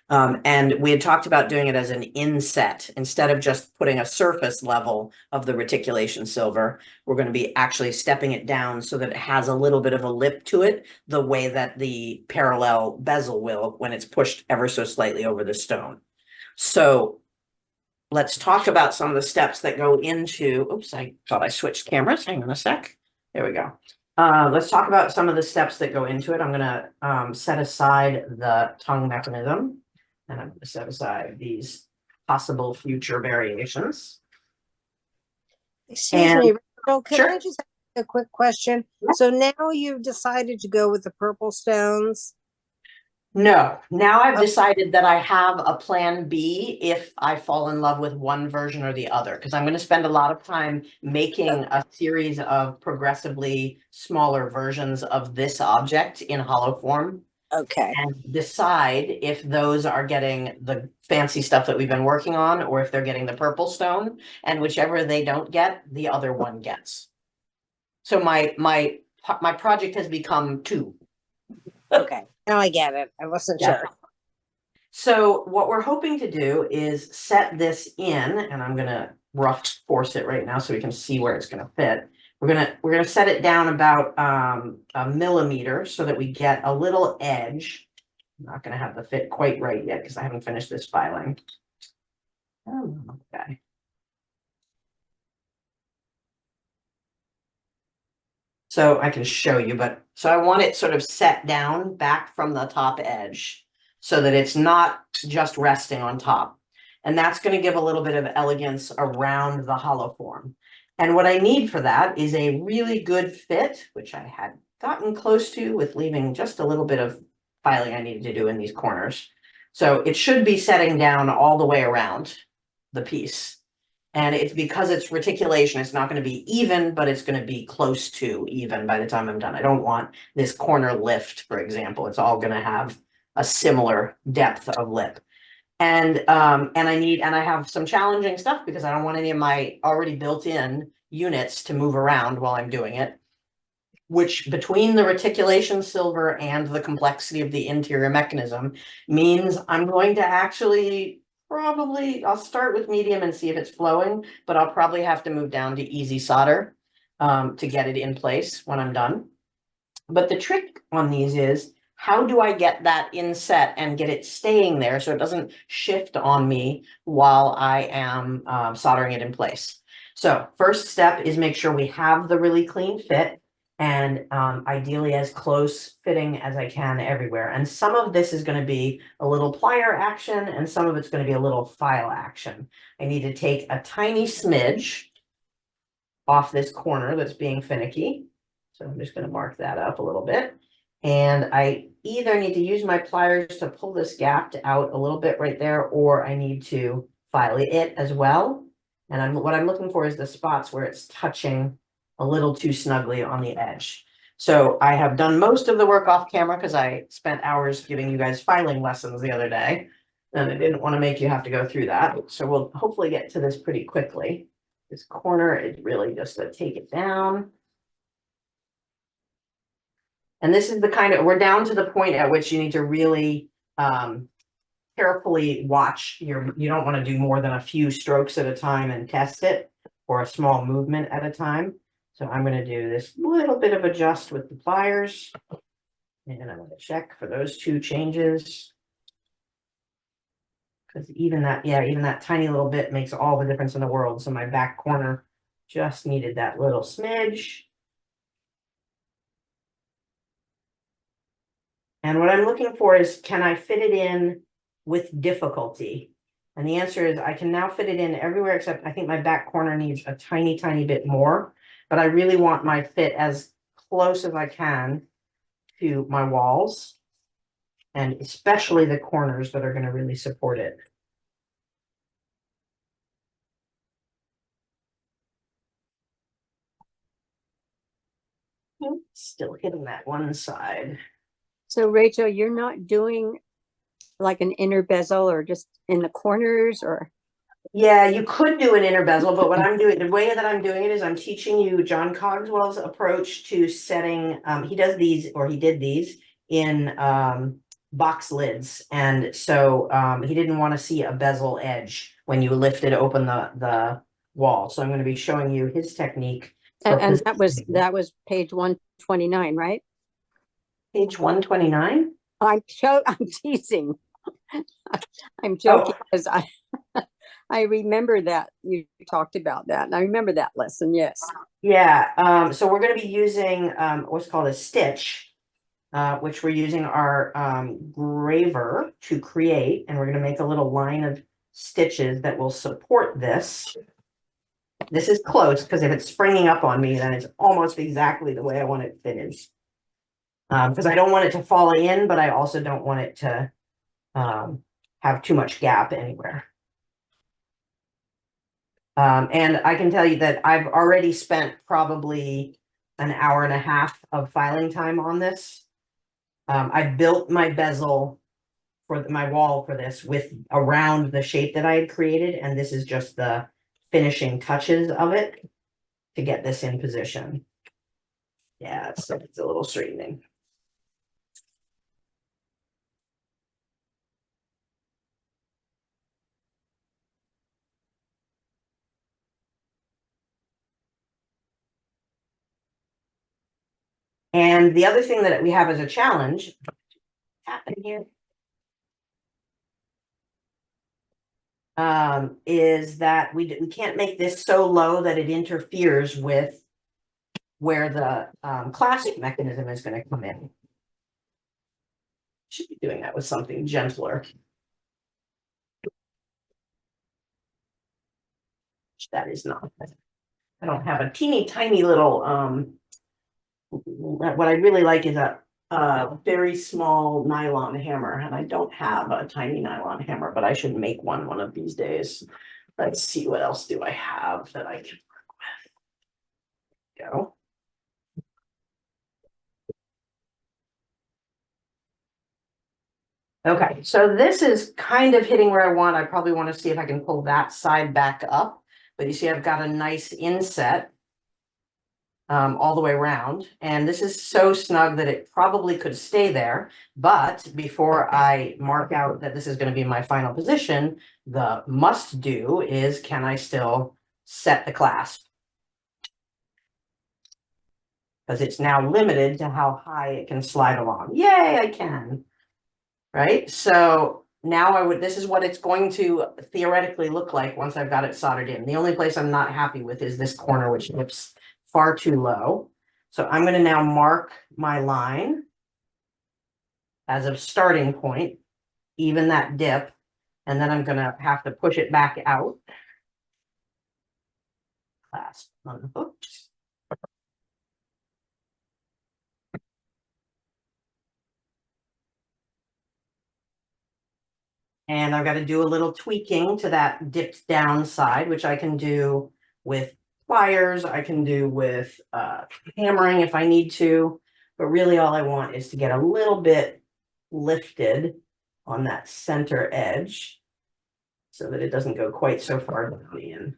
And we had talked about doing it as an inset instead of just putting a surface level of the reticulation silver. We're going to be actually stepping it down so that it has a little bit of a lip to it, the way that the parallel bezel will when it's pushed ever so slightly over the stone. So let's talk about some of the steps that go into, oops, I thought I switched cameras. Hang on a sec. There we go. Let's talk about some of the steps that go into it. I'm going to set aside the tongue mechanism. And I'm going to set aside these possible future variations. Excuse me, Rachel, can Sure. I just ask a quick question? So now you've decided to go with the purple stones? No, now I've decided that I have a plan B if I fall in love with one version or the other, because I'm going to spend a lot of time making a series of progressively smaller versions of this object in hollow form. Okay. And decide if those are getting the fancy stuff that we've been working on, or if they're getting the purple stone, and whichever they don't get, the other one gets. So my project has become two. Okay, now I get it. I wasn't sure. So what we're hoping to do is set this in, and I'm gonna rough force it right now so we can see where it's gonna fit. We're gonna set it down about a millimeter so that we get a little edge. I'm not gonna have the fit quite right yet because I haven't finished this filing. Oh, okay. So I can show you, but so I want it sort of set down back from the top edge so that it's not just resting on top. And that's going to give a little bit of elegance around the hollow form. And what I need for that is a really good fit, which I had gotten close to with leaving just a little bit of filing I needed to do in these corners. So it should be setting down all the way around the piece. And it's because it's reticulation, it's not going to be even, but it's going to be close to even by the time I'm done. I don't want this corner lift, for example. It's all going to have a similar depth of lip. And I have some challenging stuff because I don't want any of my already built-in units to move around while I'm doing it, which between the reticulation silver and the complexity of the interior mechanism means I'm going to actually I'll start with medium and see if it's flowing, but I'll probably have to move down to easy solder to get it in place when I'm done. But the trick on these is, how do I get that inset and get it staying there so it doesn't shift on me while I am soldering it in place? So first step is make sure we have the really clean fit, and ideally as close fitting as I can everywhere. And some of this is going to be a little plier action and some of it's going to be a little file action. I need to take a tiny smidge off this corner that's being finicky. So I'm just gonna mark that up a little bit. And I either need to use my pliers to pull this gap out a little bit right there, or I need to file it as well. And what I'm looking for is the spots where it's touching a little too snugly on the edge. So I have done most of the work off camera because I spent hours giving you guys filing lessons the other day. And I didn't want to make you have to go through that. So we'll hopefully get to this pretty quickly. This corner is really just to take it down. And this is the kind of, we're down to the point at which you need to really carefully watch you don't want to do more than a few strokes at a time and test it, or a small movement at a time. So I'm going to do this little bit of adjust with the pliers, and I'm going to check for those two changes. Because even that tiny little bit makes all the difference in the world. So my back corner just needed that little smidge. And what I'm looking for is, can I fit it in with difficulty? And the answer is I can now fit it in everywhere except I think my back corner needs a tiny, tiny bit more. But I really want my fit as close as I can to my walls, and especially the corners that are going to really support it. Still hitting that one side. So Rachel, you're not doing like an inner bezel or just in the corners, or? Yeah, you could do an inner bezel, but what I'm doing, the way that I'm doing it is I'm teaching you John Cogswell's approach to setting, he does these, or he did these in box lids. And so he didn't want to see a bezel edge when you lifted open the wall. So I'm going to be showing you his technique. And that was page 129, right? Page 129. I'm teasing. I'm joking because I remember that you talked about that, and I remember that lesson. Yes. Yeah. So we're going to be using what's called a stitch, which we're using our graver to create, and we're going to make a little line of stitches that will support this. This is close because if it's springing up on me, then it's almost exactly the way I want it fitted. Because I don't want it to fall in, but I also don't want it to have too much gap anywhere. And I can tell you that I've already spent probably an hour and a half of filing time on this. I built my bezel for my wall for this with around the shape that I had created, and this is just the finishing touches of it to get this in position. Yeah, it's a little straightening. And the other thing that we have as a challenge happen here is that we can't make this so low that it interferes with where the clasp mechanism is going to come in. Should be doing that with something gentler. That is not. I don't have a teeny tiny little what I really like is a very small nylon hammer, and I don't have a tiny nylon hammer, but I should make one of these days. Let's see, what else do I have that I can work with? Go. Okay, so this is kind of hitting where I want. I probably want to see if I can pull that side back up, but you see I've got a nice inset all the way around, and this is so snug that it probably could stay there. But before I mark out that this is going to be my final position, the must do is, can I still set the clasp? Because it's now limited to how high it can slide along. Yay, I can. Right, so now this is what it's going to theoretically look like once I've got it soldered in. The only place I'm not happy with is this corner, which dips far too low. So I'm going to now mark my line as a starting point, even that dip, and then I'm going to have to push it back out. Clasp unhooked. And I've got to do a little tweaking to that dipped down side, which I can do with pliers. I can do with hammering if I need to. But really all I want is to get a little bit lifted on that center edge so that it doesn't go quite so far down in.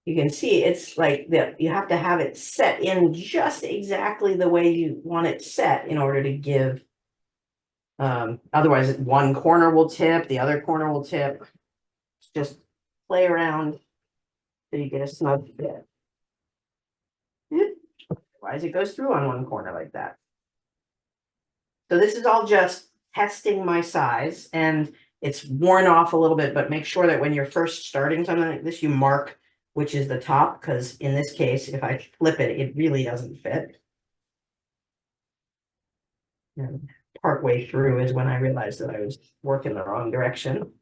You can see it's like that you have to have it set in just exactly the way you want it set in order to give. Otherwise one corner will tip, the other corner will tip. Just play around till you get a snug fit. Otherwise it goes through on one corner like that. So this is all just testing my size, and it's worn off a little bit, but make sure that when you're first starting something like this, you mark which is the top, because in this case, if I flip it, it really doesn't fit. And partway through is when I realized that I was working the wrong direction.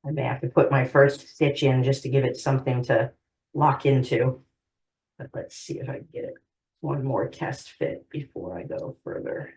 I may have to put my first stitch in just to give it something to lock into. But let's see if I can get it one more test fit before I go further.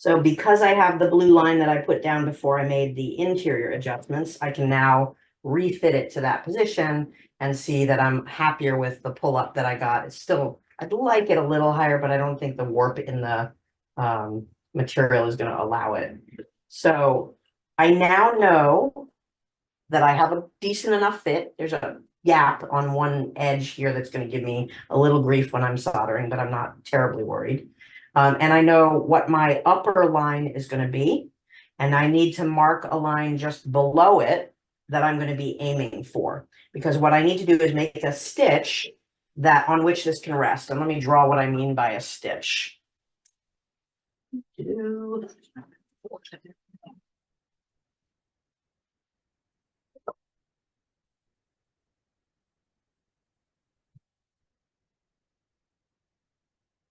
So because I have the blue line that I put down before I made the interior adjustments, I can now refit it to that position and see that I'm happier with the pull up that I got. It's still, I'd like it a little higher, but I don't think the warp in the material is going to allow it. So I now know that I have a decent enough fit. There's a gap on one edge here that's going to give me a little grief when I'm soldering, but I'm not terribly worried. And I know what my upper line is going to be, and I need to mark a line just below it that I'm going to be aiming for, because what I need to do is make a stitch that on which this can rest. And let me draw what I mean by a stitch.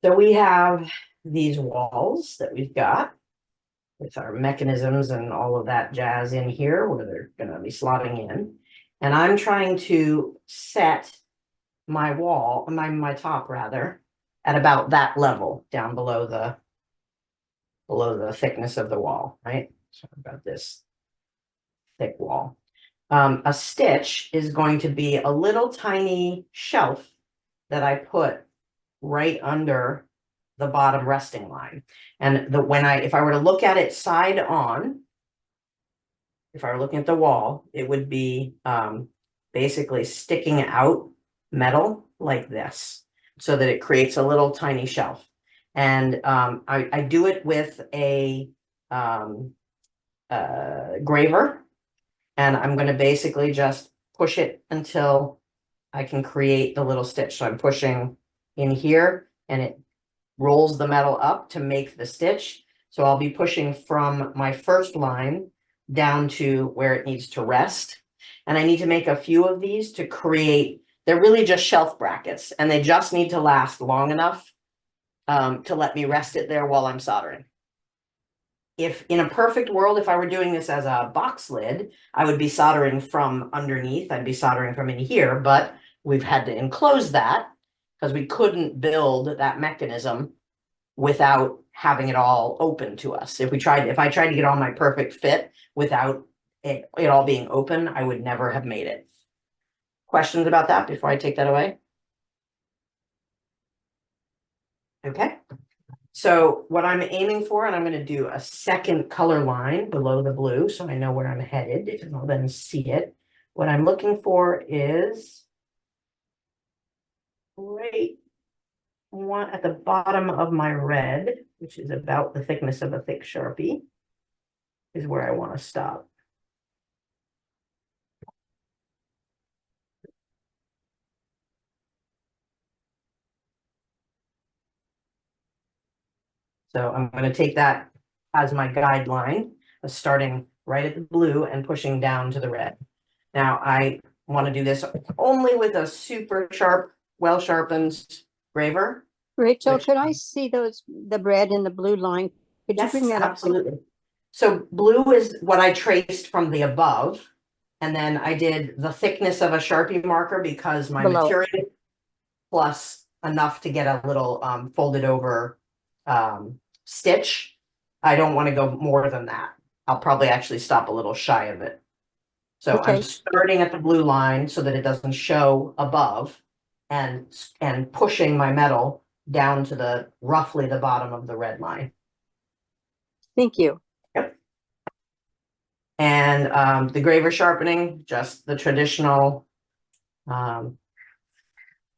So we have these walls that we've got with our mechanisms and all of that jazz in here where they're going to be slotting in. And I'm trying to set my wall, my top rather, at about that level down below the thickness of the wall, right? So I've got this thick wall. A stitch is going to be a little tiny shelf that I put right under the bottom resting line. And if I were to look at it side on, if I were looking at the wall, it would be basically sticking out metal like this so that it creates a little tiny shelf. And I do it with a graver, and I'm going to basically just push it until I can create the little stitch. So I'm pushing in here and it rolls the metal up to make the stitch. So I'll be pushing from my first line down to where it needs to rest. And I need to make a few of these to create, they're really just shelf brackets, and they just need to last long enough to let me rest it there while I'm soldering. If in a perfect world, if I were doing this as a box lid, I would be soldering from underneath. I'd be soldering from in here, but we've had to enclose that. because we couldn't build that mechanism without having it all open to us. If I tried to get all my perfect fit without it all being open, I would never have made it. Questions about that before I take that away? Okay. So what I'm aiming for, and I'm going to do a second color line below the blue so I know where I'm headed, and I'll then see it. What I'm looking for is right one at the bottom of my red, which is about the thickness of a thick Sharpie, is where I want to stop. So I'm going to take that as my guideline, starting right at the blue and pushing down to the red. Now I want to do this only with a super sharp, well sharpened graver. Rachel, Which- could I see the red and the blue line? Could you Yes, bring that up? absolutely. So blue is what I traced from the above. And then I did the thickness of a Sharpie marker because my Below. material plus enough to get a little folded over stitch. I don't want to go more than that. I'll probably actually stop a little shy of it. So I'm Okay. starting at the blue line so that it doesn't show above and pushing my metal down to the roughly the bottom of the red line. Thank you. And the graver sharpening, just the traditional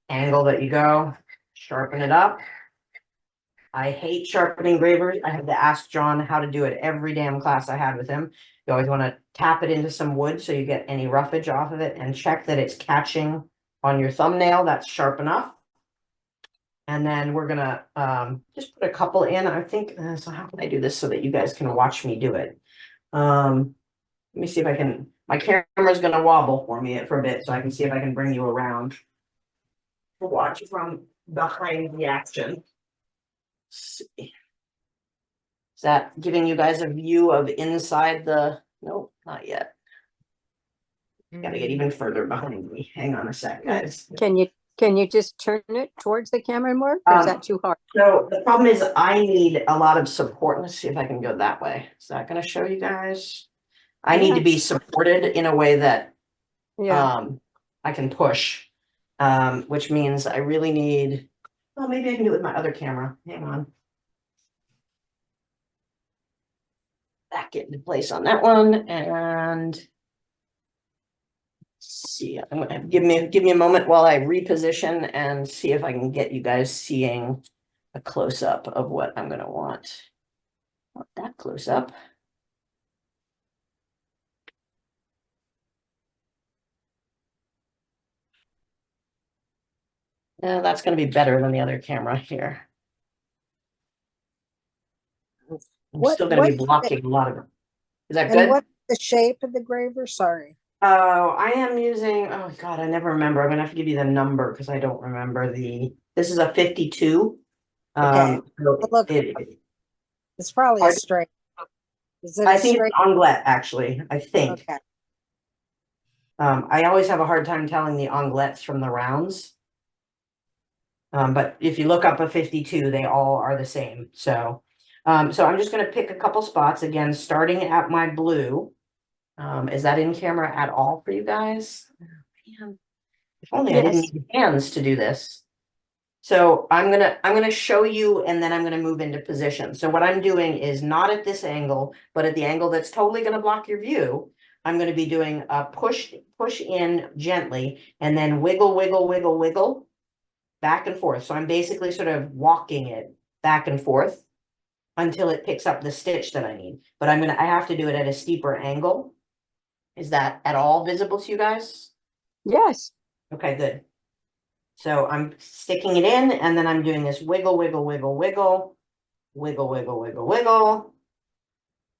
angle that you go, sharpen it up. I hate sharpening gravers. I had to ask John how to do it every damn class I had with him. You always want to tap it into some wood so you get any roughage off of it and check that it's catching on your thumbnail. That's sharp enough. And then we're gonna just put a couple in. I think, so how can I do this so that you guys can watch me do it? Let me see if I can, my camera's gonna wobble for me for a bit so I can see if I can bring you around to watch from behind the action. Let's see. Is that giving you guys a view of inside the, nope, not yet. Gotta get even further behind me. Hang on a sec, guys. Can you just turn it towards the camera more? Or is that too hard? So the problem is I need a lot of support. Let's see if I can go that way. Is that gonna show you guys? I need to be supported in a way that Yeah. I can push. Which means I really need, well, maybe I can do it with my other camera. Hang on. Back it into place on that one and see. I'm gonna give me a moment while I reposition and see if I can get you guys seeing a close-up of what I'm gonna want. Not that close up. That's gonna be better than the other camera here. I'm still gonna be blocking a lot of it. Is that good? And what's the shape of the graver? Sorry. Oh, I am using, oh God, I never remember. I'm gonna have to give you the number because I don't remember this is a 52. Okay. So Look, it's probably a Pardon? straight. Is it I a think straight? it's onglet actually, I think. Okay. I always have a hard time telling the onglets from the rounds. But if you look up a 52, they all are the same. So I'm just gonna pick a couple spots again, starting at my blue. Is that in camera at all for you guys? Oh, man. If only I didn't Yes. need hands to do this. So I'm gonna show you and then I'm gonna move into position. So what I'm doing is not at this angle, but at the angle that's totally gonna block your view. I'm gonna be doing a push in gently and then wiggle, wiggle, wiggle, wiggle back and forth. So I'm basically sort of walking it back and forth until it picks up the stitch that I need. But I have to do it at a steeper angle. Is that at all visible to you guys? Yes. Okay, good. So I'm sticking it in and then I'm doing this wiggle, wiggle, wiggle, wiggle, wiggle, wiggle, wiggle, wiggle.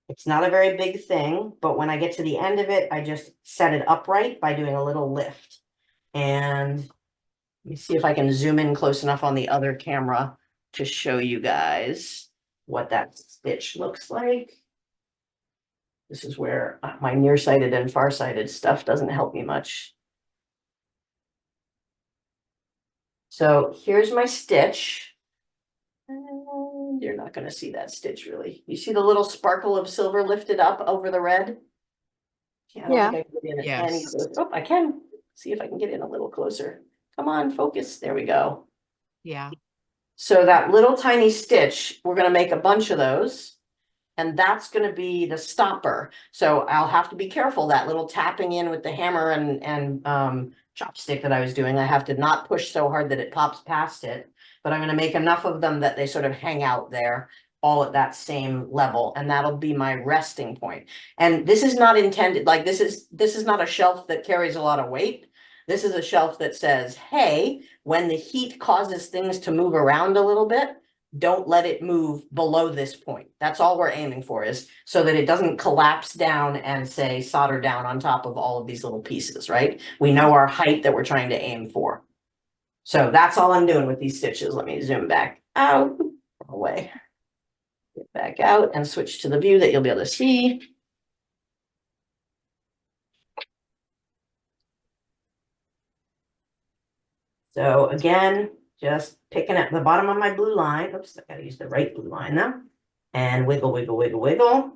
It's not a very big thing, but when I get to the end of it, I just set it upright by doing a little lift. And let me see if I can zoom in close enough on the other camera to show you guys what that stitch looks like. This is where my nearsighted and farsighted stuff doesn't help me much. So here's my stitch. And you're not gonna see that stitch really. You see the little sparkle of silver lifted up over the red? Yeah, I don't think I can get in any of Yes. those. Oh, I can. See if I can get in a little closer. Come on, focus. There we go. Yeah. So that little tiny stitch, we're gonna make a bunch of those. And that's gonna be the stopper. So I'll have to be careful, that little tapping in with the hammer and chopstick that I was doing. I have to not push so hard that it pops past it. But I'm gonna make enough of them that they sort of hang out there, all at that same level, and that'll be my resting point. And this is not intended, like this is not a shelf that carries a lot of weight. This is a shelf that says, hey, when the heat causes things to move around a little bit, don't let it move below this point. That's all we're aiming for, is so that it doesn't collapse down and say solder down on top of all of these little pieces, right? We know our height that we're trying to aim for. So that's all I'm doing with these stitches. Let me zoom back out, away, get back out and switch to the view that you'll be able to see. So again, just picking at the bottom of my blue line. Oops, I gotta use the right blue line now. And wiggle, wiggle, wiggle, wiggle.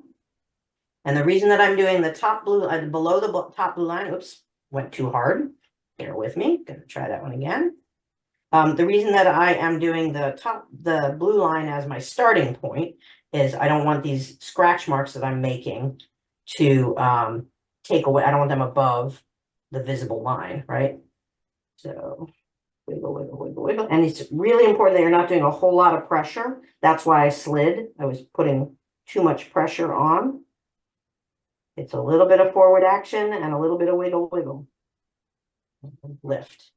And the reason that I'm doing the top blue, below the top blue line, oops, went too hard. Bear with me, gonna try that one again. The reason that I am doing the blue line as my starting point is I don't want these scratch marks that I'm making to take away, I don't want them above the visible line, right? So wiggle, wiggle, wiggle, wiggle. And it's really important that you're not doing a whole lot of pressure. That's why I slid. I was putting too much pressure on. It's a little bit of forward action and a little bit of wiggle, wiggle. Lift.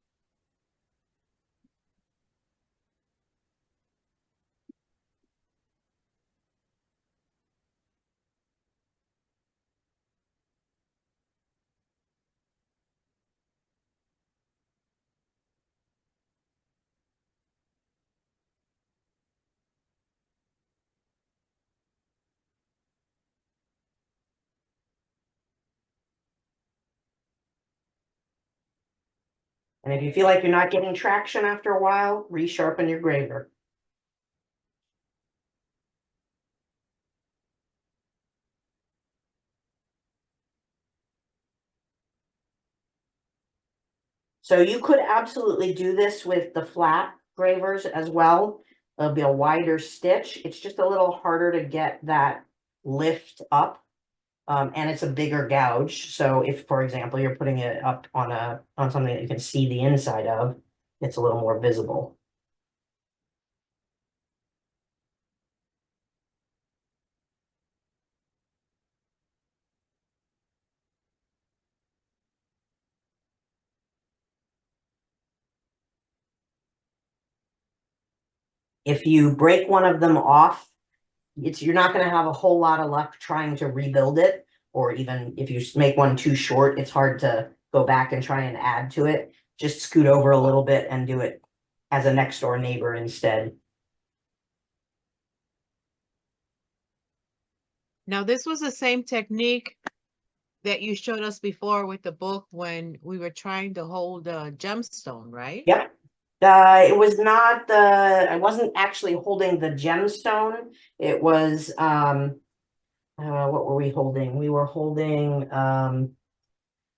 And if you feel like you're not getting traction after a while, resharpen your graver. So you could absolutely do this with the flat gravers as well. There'll be a wider stitch. It's just a little harder to get that lift up. And it's a bigger gouge. So if, for example, you're putting it up on something that you can see the inside of, it's a little more visible. If you break one of them off, you're not going to have a whole lot of luck trying to rebuild it. Or even if you make one too short, it's hard to go back and try and add to it. Just scoot over a little bit and do it as a next door neighbor instead. Now, this was the same technique that you showed us before with the book when we were trying to hold a gemstone, right? Yep. It was not I wasn't actually holding the gemstone. It was, what were we holding? We were holding, I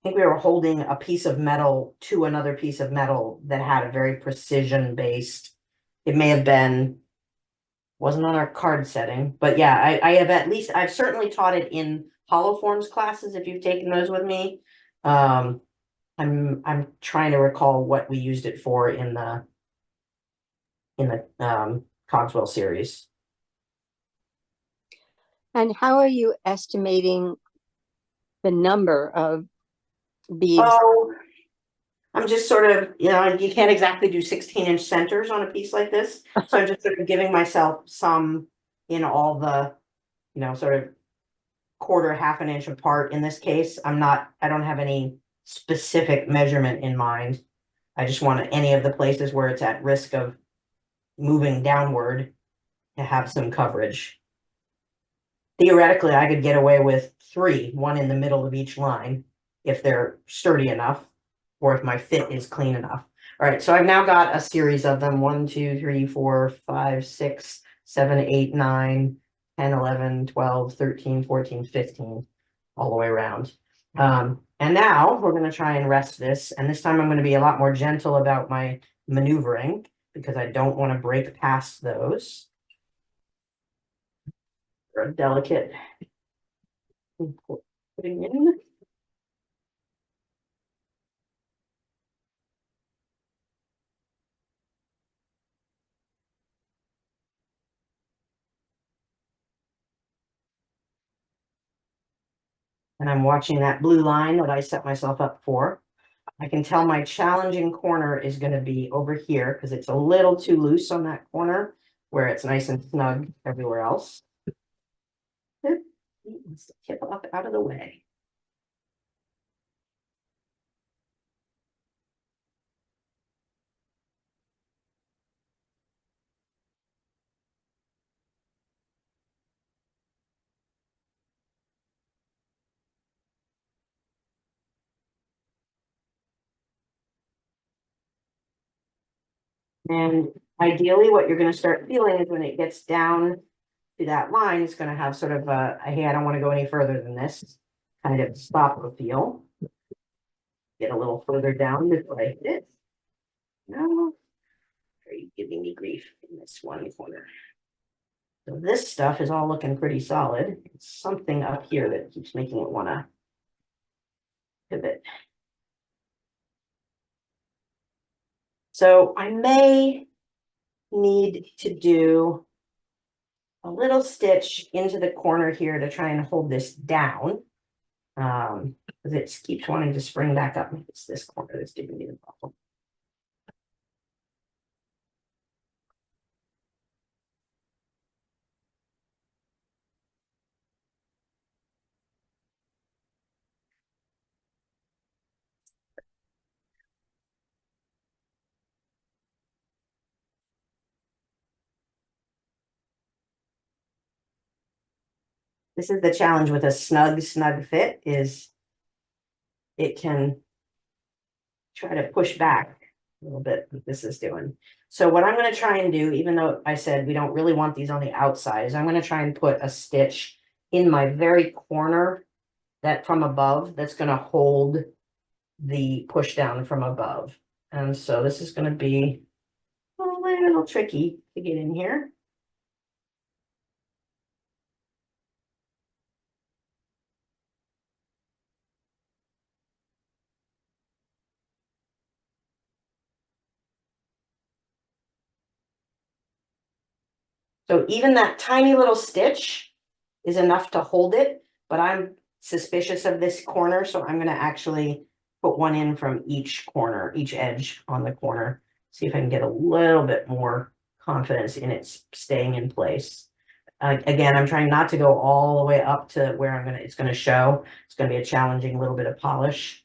think we were holding a piece of metal to another piece of metal that had a very precision based, it may have been, wasn't on our card setting, but yeah, I have I've certainly taught it in hollow forms classes if you've taken those with me. I'm trying to recall what we used it for in the Cogswell series. And how are you estimating the number of beads? Oh, I'm just sort of, you can't exactly do 16-inch centers on a piece like this. So I'm just sort of giving myself some in all the, sort of quarter, half an inch apart. In this case, I don't have any specific measurement in mind. I just want any of the places where it's at risk of moving downward to have some coverage. Theoretically, I could get away with 3, one in the middle of each line, if they're sturdy enough, or if my fit is clean enough. All right, so I've now got a series of them, 1, 2, 3, 4, 5, 6, 7, 8, 9, 10, 11, 12, 13, 14, 15, all the way around. And now we're going to try and rest this. And this time I'm going to be a lot more gentle about my maneuvering because I don't want to break past those. They're delicate putting in. And I'm watching that blue line that I set myself up for. I can tell my challenging corner is going to be over here because it's a little too loose on that corner where it's nice and snug everywhere else. Let's tip up out of the way. And ideally, what you're going to start feeling is when it gets down to that line, it's going to have sort of a, hey, I don't want to go any further than this kind of stop or feel. Get a little further down before I hit it. No, are you giving me grief in this one corner? So this stuff is all looking pretty solid. It's something up here that keeps making it want to pivot. So I may need to do a little stitch into the corner here to try and hold this down. Because it keeps wanting to spring back up. Maybe it's this corner that's giving me the problem. This is the challenge with a snug fit is it can try to push back a little bit like this is doing. So what I'm going to try and do, even though I said we don't really want these on the outside, is I'm going to try and put a stitch in my very corner that from above that's going to hold the push down from above. And so this is going to be a little tricky to get in here. So even that tiny little stitch is enough to hold it, but I'm suspicious of this corner, so I'm going to actually put one in from each corner, each edge on the corner, see if I can get a little bit more confidence in it staying in place. Again, I'm trying not to go all the way up to where it's going to show. It's going to be a challenging little bit of polish.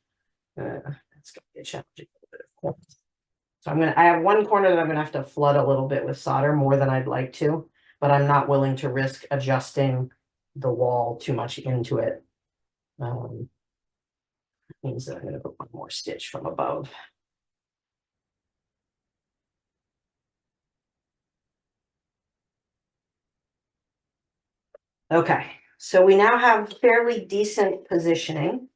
That's going to be a challenging little bit of corner. So I have one corner that I'm going to have to flood a little bit with solder more than I'd like to, but I'm not willing to risk adjusting the wall too much into it. Means that I'm going to put one more stitch from above. Okay, so we now have fairly decent positioning.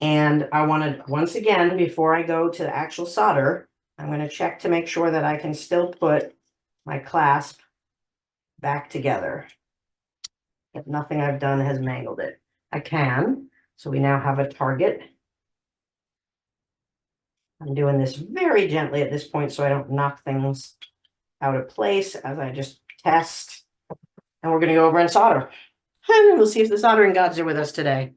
And I want to, once again, before I go to the actual solder, I'm going to check to make sure that I can still put my clasp back together. If nothing I've done has mangled it. I can. So we now have a target. I'm doing this very gently at this point so I don't knock things out of place as I just test. And we're going to go over and solder. And we'll see if the soldering gods are with us today.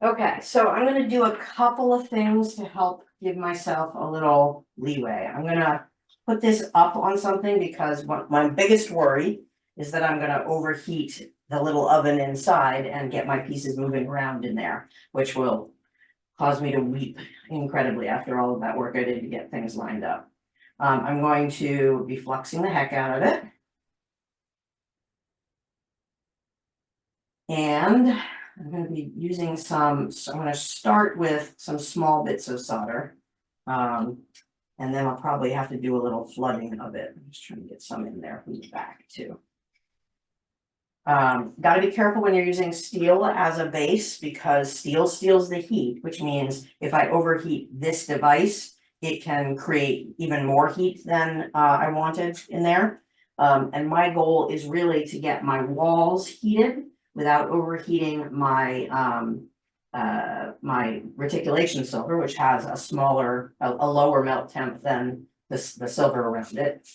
Okay, so I'm going to do a couple of things to help give myself a little leeway. I'm going to put this up on something because my biggest worry is that I'm going to overheat the little oven inside and get my pieces moving around in there, which will cause me to weep incredibly after all of that work I did to get things lined up. I'm going to be fluxing the heck out of it. And I'm going to be using so I'm going to start with some small bits of solder. And then I'll probably have to do a little flooding of it. I'm just trying to get some in there from the back too. Got to be careful when you're using steel as a base because steel steals the heat, which means if I overheat this device, it can create even more heat than I wanted in there. And my goal is really to get my walls heated without overheating my my reticulation silver, which has a lower melt temp than the silver around it.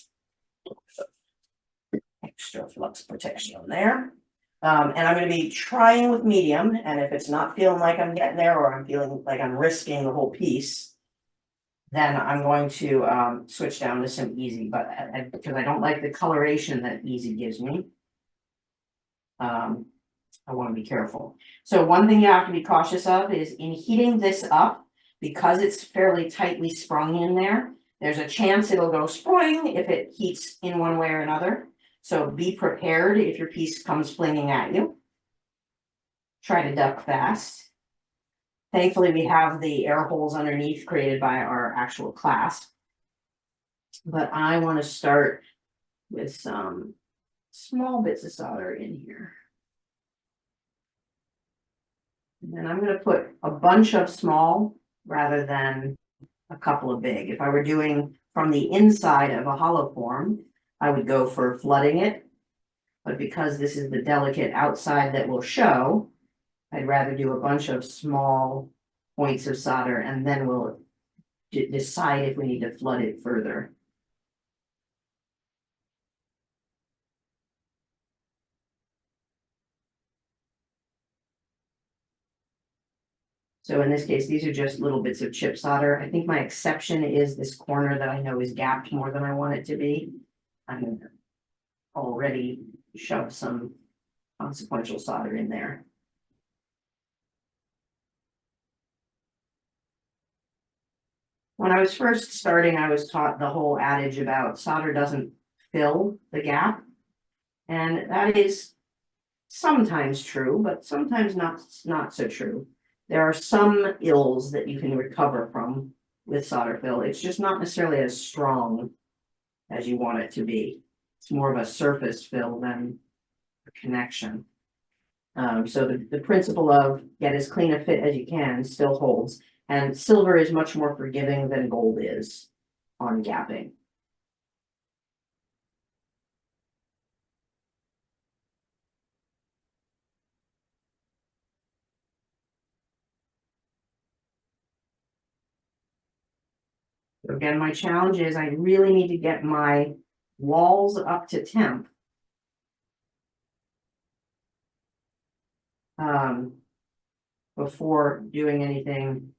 Extra flux protection on there. And I'm going to be trying with medium, and if it's not feeling like I'm getting there or I'm feeling like I'm risking the whole piece, then I'm going to switch down to some easy, but because I don't like the coloration that easy gives me. I want to be careful. So one thing you have to be cautious of is in heating this up, because it's fairly tightly sprung in there, there's a chance it'll go spring if it heats in one way or another. So be prepared if your piece comes flinging at you. Try to duck fast. Thankfully, we have the air holes underneath created by our actual clasp. But I want to start with some small bits of solder in here. And then I'm going to put a bunch of small rather than a couple of big. If I were doing from the inside of a hollow form, I would go for flooding it. But because this is the delicate outside that will show, I'd rather do a bunch of small points of solder and then we'll decide if we need to flood it further. So in this case, these are just little bits of chip solder. I think my exception is this corner that I know is gapped more than I want it to be. I'm going to already shove some consequential solder in there. When I was first starting, I was taught the whole adage about solder doesn't fill the gap. And that is sometimes true, but sometimes not so true. There are some ills that you can recover from with solder fill. It's just not necessarily as strong as you want it to be. It's more of a surface fill than a connection. So the principle of get as clean a fit as you can still holds. And silver is much more forgiving than gold is on gapping. So again, my challenge is I really need to get my walls up to temp. Before doing anything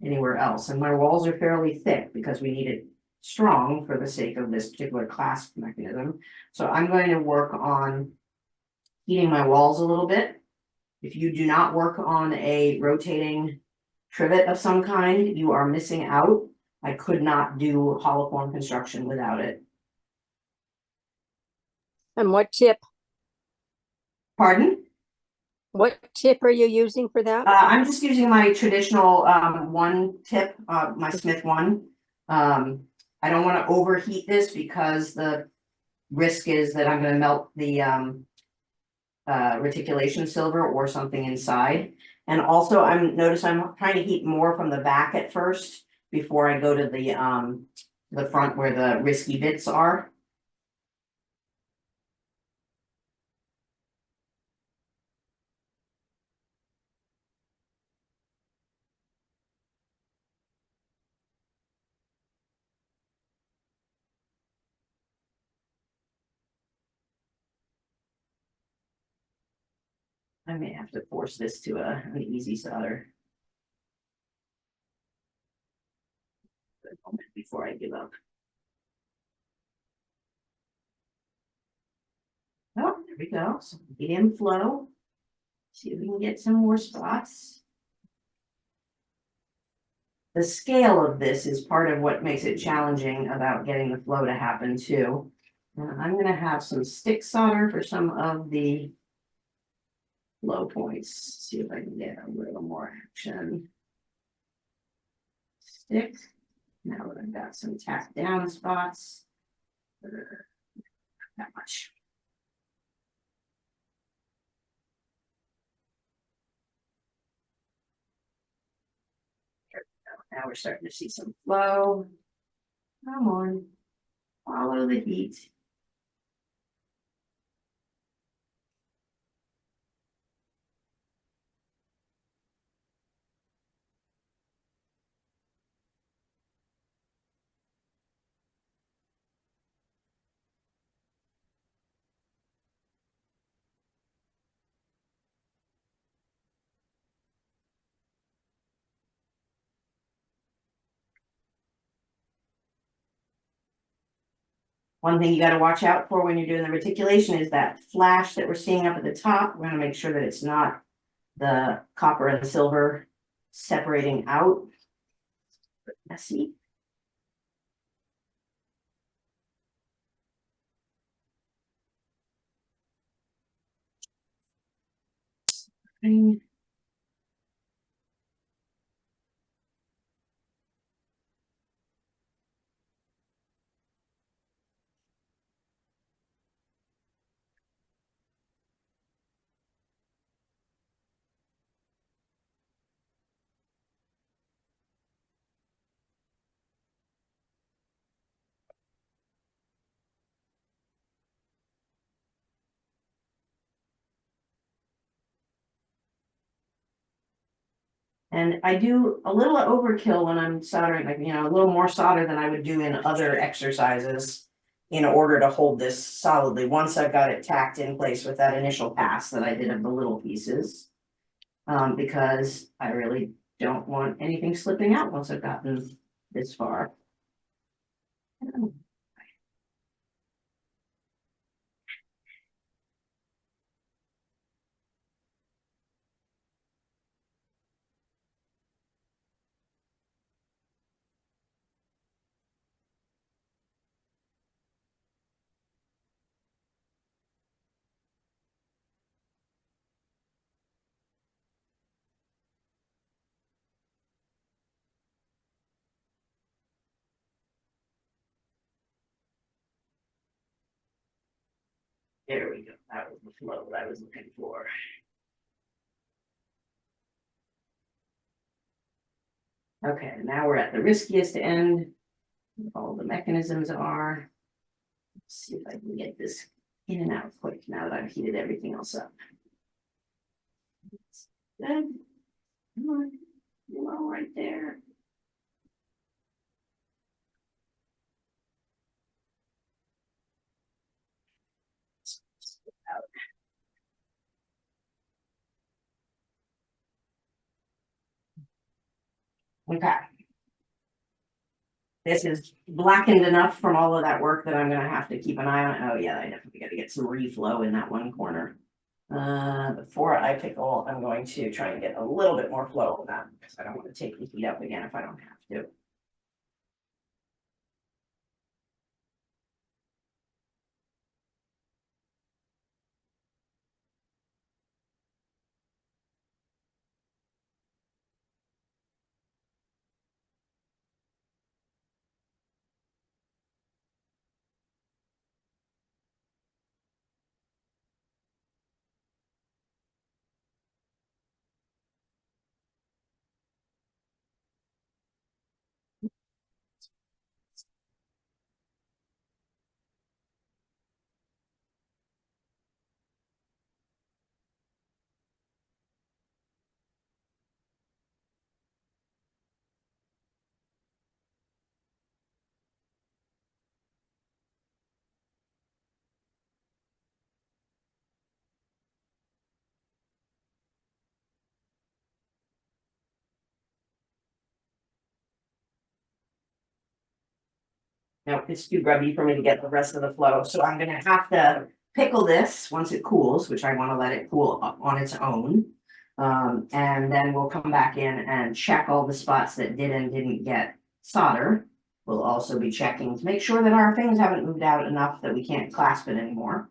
anywhere else. And my walls are fairly thick because we need it strong for the sake of this particular clasp mechanism. So I'm going to work on heating my walls a little bit. If you do not work on a rotating trivet of some kind, you are missing out. I could not do hollow form construction without it. And what tip? Pardon? What tip are you using for that? I'm just using my traditional one tip, my Smith one. I don't want to overheat this because the risk is that I'm going to melt the reticulation silver or something inside. And also I'm trying to heat more from the back at first before I go to the front where the risky bits are. I may have to force this to an easy solder. Before I give up. Oh, there we go. So get in flow. See if we can get some more spots. the scale of this is part of what makes it challenging about getting the flow to happen too. And I'm gonna have some stick solder for some of the low points. See if I can get a little more action. Stick. Now that I've got some tacked down spots. That much. There we go. Now we're starting to see some flow. Come on. Follow the heat. One thing you got to watch out for when you're doing the reticulation is that flash that we're seeing up at the top. We're going to make sure that it's not the copper and the silver separating out. Messy. And I do a little overkill when I'm soldering, like, a little more solder than I would do in other exercises in order to hold this solidly, once I've got it tacked in place with that initial pass that I did of the little pieces. Because I really don't want anything slipping out once I've gotten this far. There we go. That was the flow that I was looking for. Okay, now we're at the riskiest end. All the mechanisms are. Let's see if I can get this in and out quick now that I've heated everything else up. Good. Come on. Low right there. Okay. This is blackened enough from all of that work that I'm gonna have to keep an eye on. Oh yeah, I definitely gotta get some reflow in that one corner. Before I pickle, I'm going to try and get a little bit more flow on that because I don't want to take the heat up again if I don't have to. Now it's too grubby for me to get the rest of the flow, so I'm gonna have to pickle this once it cools, which I want to let it cool up on its own. And then we'll come back in and check all the spots that did and didn't get solder. We'll also be checking to make sure that our things haven't moved out enough that we can't clasp it anymore.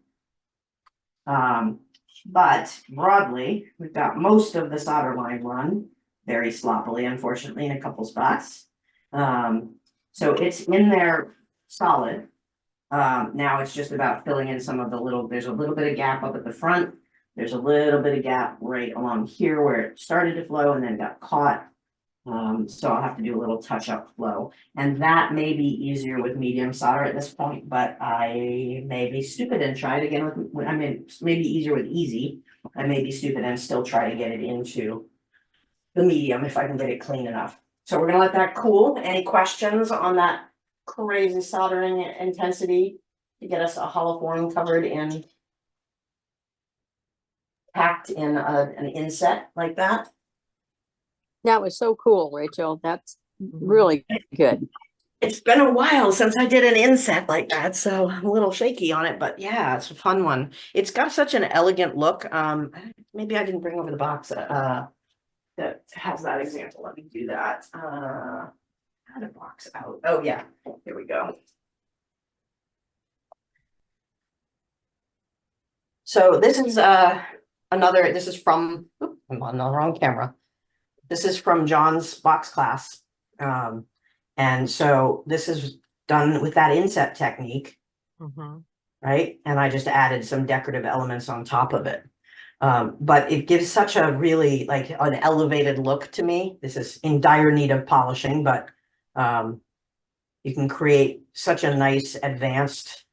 But broadly, we've got most of the solder line run very sloppily, unfortunately, in a couple spots. So it's in there solid. Now it's just about filling in some of the there's a little bit of gap up at the front. There's a little bit of gap right along here where it started to flow and then got caught. So I'll have to do a little touch up flow, and that may be easier with medium solder at this point, but I may be stupid and try it again with, I mean, maybe easier with easy. I may be stupid and still try to get it into the medium if I can get it clean enough. So we're gonna let that cool. Any questions on that crazy soldering intensity to get us a hollow form covered in, packed in an inset like that? That was so cool, Rachel. That's really good. It's been a while since I did an inset like that, so I'm a little shaky on it, but yeah, it's a fun one. It's got such an elegant look. Maybe I didn't bring over the box that has that example. Let me do that. How to box out. Oh yeah, here we go. So this is this is from, I'm on the wrong camera. This is from John's box class. And so this is done with that inset technique, right? And I just added some decorative elements on top of it. But it gives such a really like an elevated look to me. This is in dire need of polishing, but you can create such a nice advanced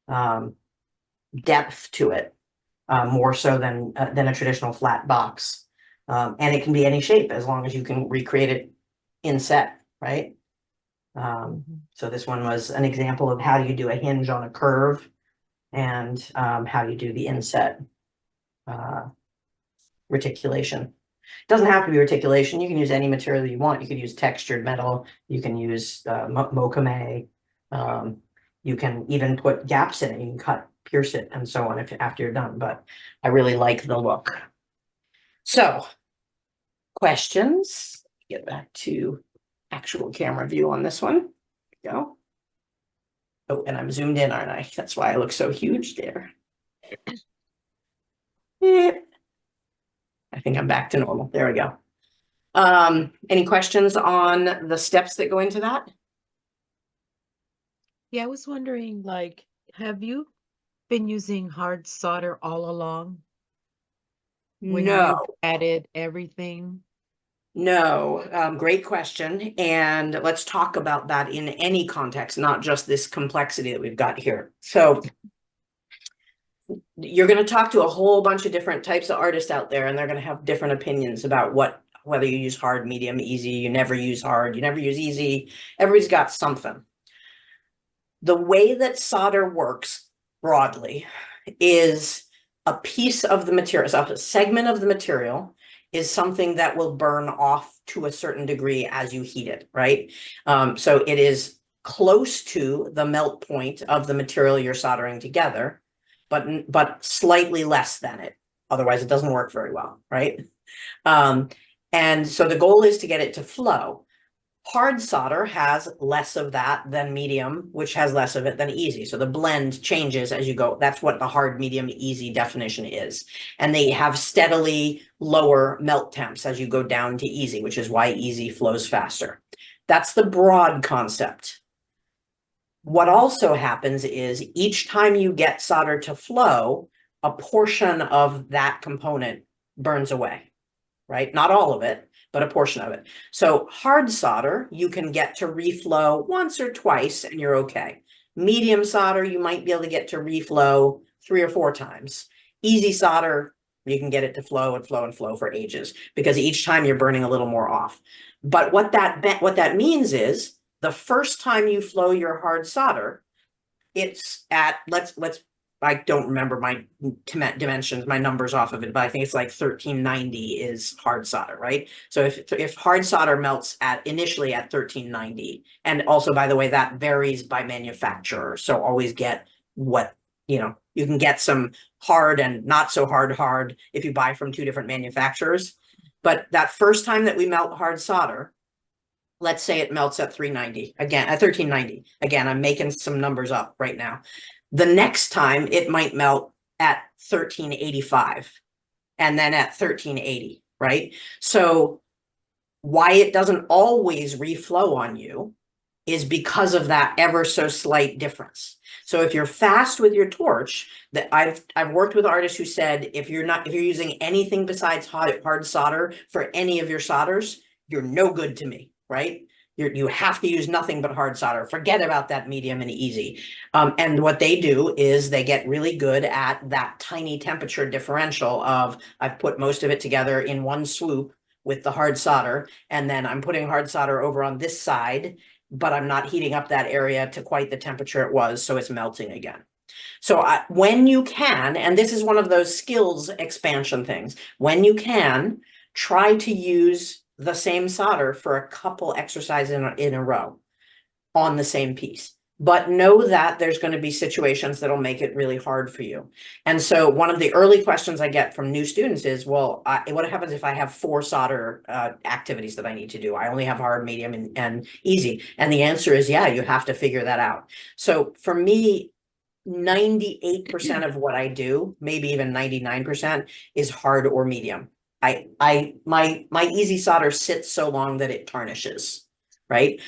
depth to it, more so than a traditional flat box. And it can be any shape as long as you can recreate it in set, right? So this one was an example of how do you do a hinge on a curve, and how you do the inset reticulation. It doesn't have to be reticulation. You can use any material you want. You can use textured metal. You can use mokume. You can even put gaps in it. You can cut, pierce it, and so on after you're done. But I really like the look. So, questions? Get back to actual camera view on this one. There we go. Oh, and I'm zoomed in, aren't I? That's why I look so huge there. I think I'm back to normal. There we go. Any questions on the steps that go into that? Yeah, I was wondering, like, have you been using hard solder all along when No. you added everything? No, great question. And let's talk about that in any context, not just this complexity that we've got here. So you're going to talk to a whole bunch of different types of artists out there, and they're going to have different opinions about whether you use hard, medium, easy, you never use hard, you never use easy. Everybody's got something. The way that solder works broadly is a piece of the material, so a segment of the material is something that will burn off to a certain degree as you heat it, right? So it is close to the melt point of the material you're soldering together, but slightly less than it. Otherwise, it doesn't work very well, right? And so the goal is to get it to flow. Hard solder has less of that than medium, which has less of it than easy. So the blend changes as you go. That's what the hard, medium, easy definition is. And they have steadily lower melt temps as you go down to easy, which is why easy flows faster. That's the broad concept. What also happens is each time you get solder to flow, a portion of that component burns away, right? Not all of it, but a portion of it. So hard solder, you can get to reflow once or twice and you're okay. Medium solder, you might be able to get to reflow 3 or 4 times. Easy solder, you can get it to flow and flow and flow for ages because each time you're burning a little more off. But what that means is the first time you flow your hard solder, it's at, I don't remember my dimensions, my numbers off of it, but I think it's like 1390 is hard solder, right? So if hard solder melts initially at 1390, and also, by the way, that varies by manufacturer. So always get what you know, you can get some hard and not so hard if you buy from two different manufacturers. But that first time that we melt hard solder, let's say it melts at 390 again, at 1390. Again, I'm making some numbers up right now. The next time it might melt at 1385 and then at 1380, right? So why it doesn't always reflow on you is because of that ever so slight difference. So if you're fast with your torch, that I've worked with artists who said if you're using anything besides hard solder for any of your solders, you're no good to me, right? You have to use nothing but hard solder. Forget about that medium and easy. And what they do is they get really good at that tiny temperature differential of I've put most of it together in one swoop with the hard solder, and then I'm putting hard solder over on this side, but I'm not heating up that area to quite the temperature it was, so it's melting again. So when you can, and this is one of those skills expansion things, when you can, try to use the same solder for a couple exercises in a row on the same piece. But know that there's going to be situations that'll make it really hard for you. And so one of the early questions I get from new students is, well, what happens if I have 4 solder activities that I need to do? I only have hard, medium, and easy. And the answer is, yeah, you have to figure that out. So for me, 98% of what I do, maybe even 99%, is hard or medium. My easy solder sits so long that it tarnishes, right?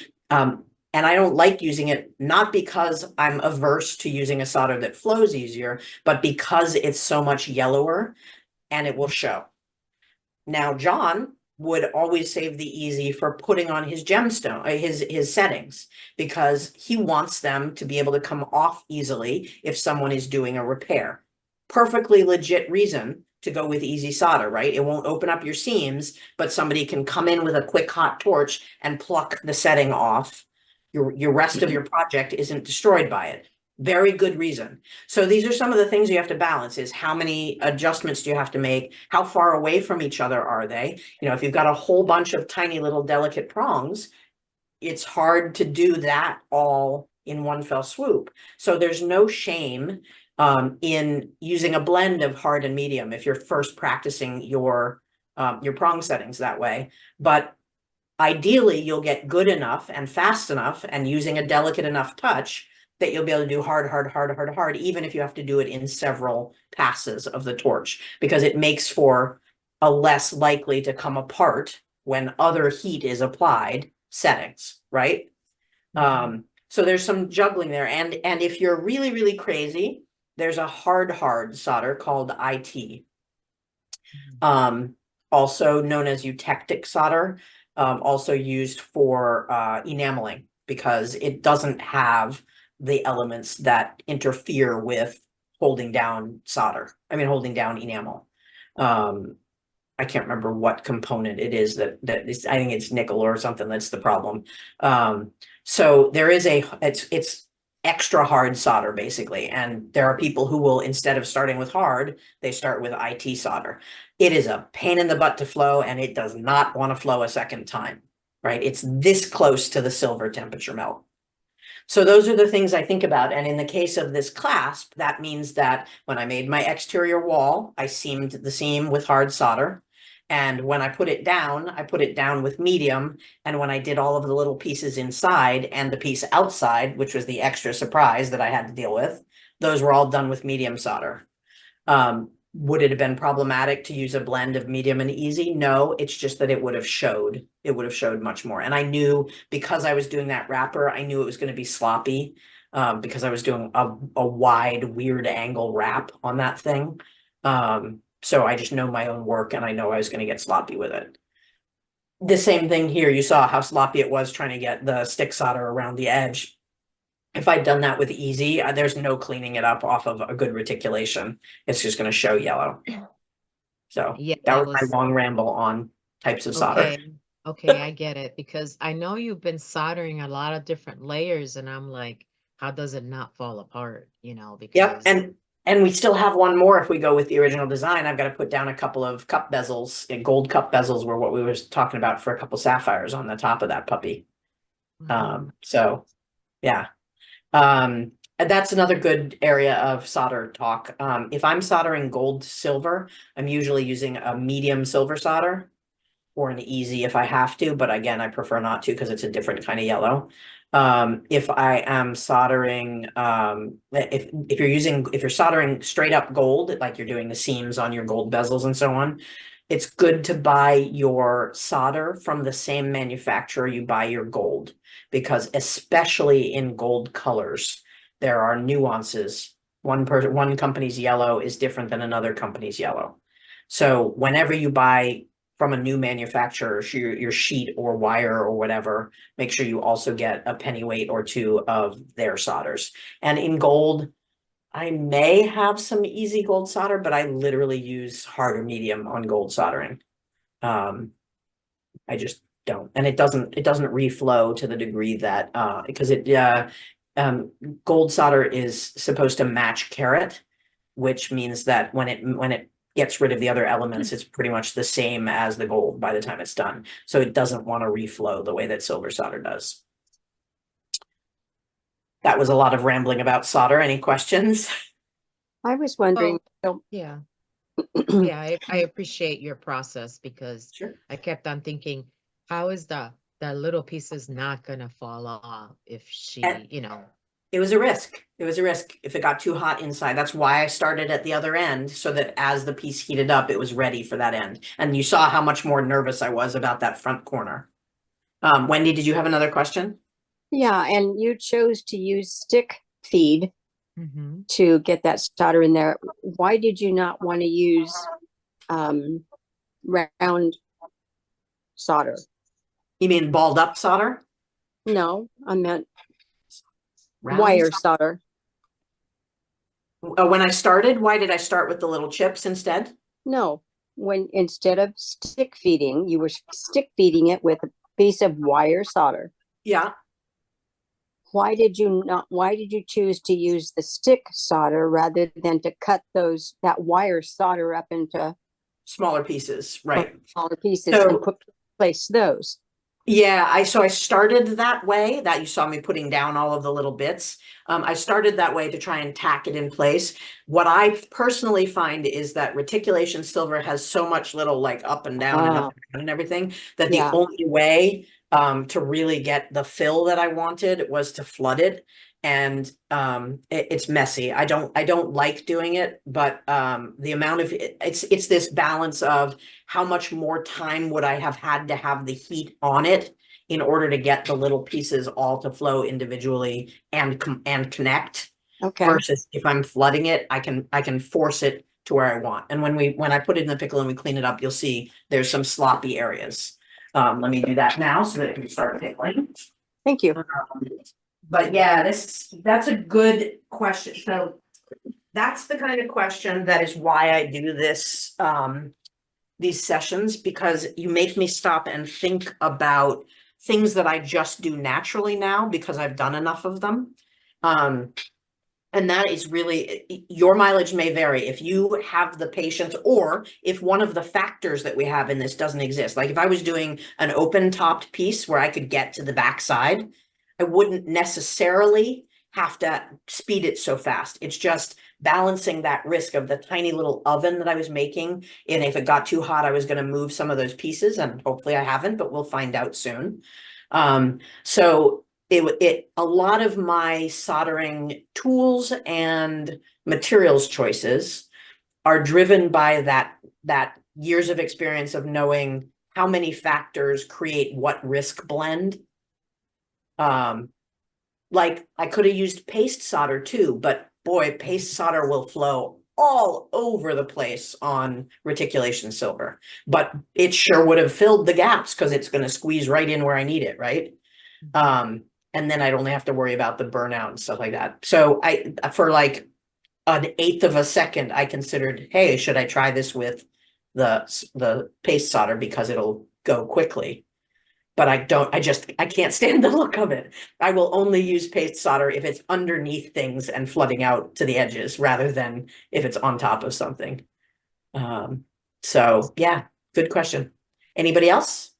And I don't like using it, not because I'm averse to using a solder that flows easier, but because it's so much yellower and it will show. Now, John would always save the easy for putting on his gemstone, his settings, because he wants them to be able to come off easily if someone is doing a repair. Perfectly legit reason to go with easy solder, right? It won't open up your seams, but somebody can come in with a quick hot torch and pluck the setting off. Your rest of your project isn't destroyed by it. Very good reason. So these are some of the things you have to balance is how many adjustments do you have to make? How far away from each other are they? You know, if you've got a whole bunch of tiny little delicate prongs, it's hard to do that all in one fell swoop. So there's no shame in using a blend of hard and medium if you're first practicing your prong settings that way. But ideally, you'll get good enough and fast enough and using a delicate enough touch that you'll be able to do hard, even if you have to do it in several passes of the torch, because it makes for a less likely to come apart when other heat is applied settings, right? So there's some juggling there. And if you're really, really crazy, there's a hard solder called IT. Also known as eutectic solder. Also used for enameling because it doesn't have the elements that interfere with holding down solder. I mean, holding down enamel. I can't remember what component it is that is, I think it's nickel or something that's the problem. So there is it's extra hard solder basically. And there are people who will, instead of starting with hard, they start with IT solder. It is a pain in the butt to flow and it does not want to flow a second time, right? It's this close to the silver temperature melt. So those are the things I think about. And in the case of this clasp, that means that when I made my exterior wall, I seamed the seam with hard solder. And when I put it down with medium. And when I did all of the little pieces inside and the piece outside, which was the extra surprise that I had to deal with, those were all done with medium solder. Would it have been problematic to use a blend of medium and easy? No, it's just that it would have showed much more. And I knew because I was doing that wrapper, I knew it was going to be sloppy because I was doing a wide, weird angle wrap on that thing. So I just know my own work and I know I was going to get sloppy with it. The same thing here, you saw how sloppy it was trying to get the stick solder around the edge. If I'd done that with easy, there's no cleaning it up off of a good reticulation. It's just going to show yellow. So Yeah, that was my long ramble on types of solder. Okay, I get it because I know you've been soldering a lot of different layers and I'm like, how does it not fall apart? You know, because Yep, and we still have one more if we go with the original design. I've got to put down a couple of cup bezels, gold cup bezels were what we were talking about for a couple sapphires on the top of that puppy. So yeah. That's another good area of solder talk. If I'm soldering gold to silver, I'm usually using a medium silver solder or an easy if I have to, but again, I prefer not to because it's a different kind of yellow. If I am soldering, if you're soldering straight up gold, like you're doing the seams on your gold bezels and so on, it's good to buy your solder from the same manufacturer you buy your gold, because especially in gold colors, there are nuances. One company's yellow is different than another company's yellow. So whenever you buy from a new manufacturer, your sheet or wire or whatever, make sure you also get a pennyweight or two of their solders. And in gold, I may have some easy gold solder, but I literally use hard or medium on gold soldering. I just don't, and it doesn't reflow to the degree that because gold solder is supposed to match carat, which means that when it gets rid of the other elements, it's pretty much the same as the gold by the time it's done. So it doesn't want to reflow the way that silver solder does. That was a lot of rambling about solder. Any questions? I was wondering, Yeah. Yeah, I appreciate your process because Sure. I kept on thinking, how is the little pieces not gonna fall off if she, And- you know. It was a risk. It was a risk if it got too hot inside. That's why I started at the other end, so that as the piece heated up, it was ready for that end. And you saw how much more nervous I was about that front corner. Wendy, did you have another question? yeah, and you chose to use stick feed Mm-hmm. to get that solder in there. Why did you not want to use round solder? You mean balled up solder? No, I meant Round wire solder. When I started, why did I start with the little chips instead? No, when instead of stick feeding, you were stick feeding it with a piece of wire solder. Yeah. Why did you choose to use the stick solder rather than to cut that wire solder up into Smaller pieces, right? smaller pieces So- and place those? Yeah, I started that way, that you saw me putting down all of the little bits. I started that way to try and tack it in place. What I personally find is that reticulation silver has so much little like up and down and up and down and everything, that the Yeah. only way to really get the fill that I wanted was to flood it. And it's messy. I don't like doing it, but the amount of it's this balance of how much more time would I have had to have the heat on it in order to get the little pieces all to flow individually and connect. Okay. Versus if I'm flooding it, I can force it to where I want. And when I put it in the pickle and we clean it up, you'll see there's some sloppy areas. Let me do that now so that it can start pickling. Thank you. But yeah, that's a good question. So that's the kind of question that is why I do this, these sessions, because you make me stop and think about things that I just do naturally now because I've done enough of them. And that is really, your mileage may vary if you have the patience, or if one of the factors that we have in this doesn't exist. Like if I was doing an open topped piece where I could get to the backside, I wouldn't necessarily have to speed it so fast. It's just balancing that risk of the tiny little oven that I was making. And if it got too hot, I was going to move some of those pieces, and hopefully I haven't, but we'll find out soon. So a lot of my soldering tools and materials choices are driven by that years of experience of knowing how many factors create what risk blend. Like I could have used paste solder too, but boy, paste solder will flow all over the place on reticulation silver, but it sure would have filled the gaps because it's going to squeeze right in where I need it, right? And then I'd only have to worry about the burnout and stuff like that. So for like an eighth of a second, I considered, hey, should I try this with the paste solder because it'll go quickly? But I can't stand the look of it. I will only use paste solder if it's underneath things and flooding out to the edges rather than if it's on top of something. So yeah, good question. Anybody else?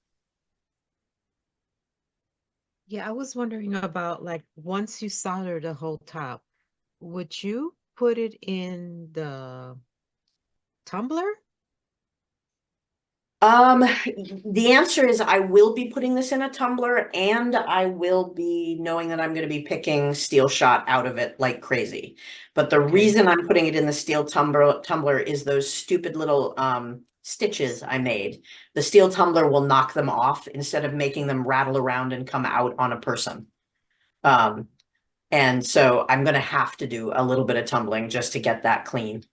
Yeah, I was wondering about like once you solder the whole top, would you put it in the tumbler? The answer is I will be putting this in a tumbler, and I will be knowing that I'm going to be picking steel shot out of it like crazy. But the reason I'm putting it in the steel tumbler is those stupid little stitches I made. The steel tumbler will knock them off instead of making them rattle around and come out on a person. And so I'm going to have to do a little bit of tumbling just to get that clean.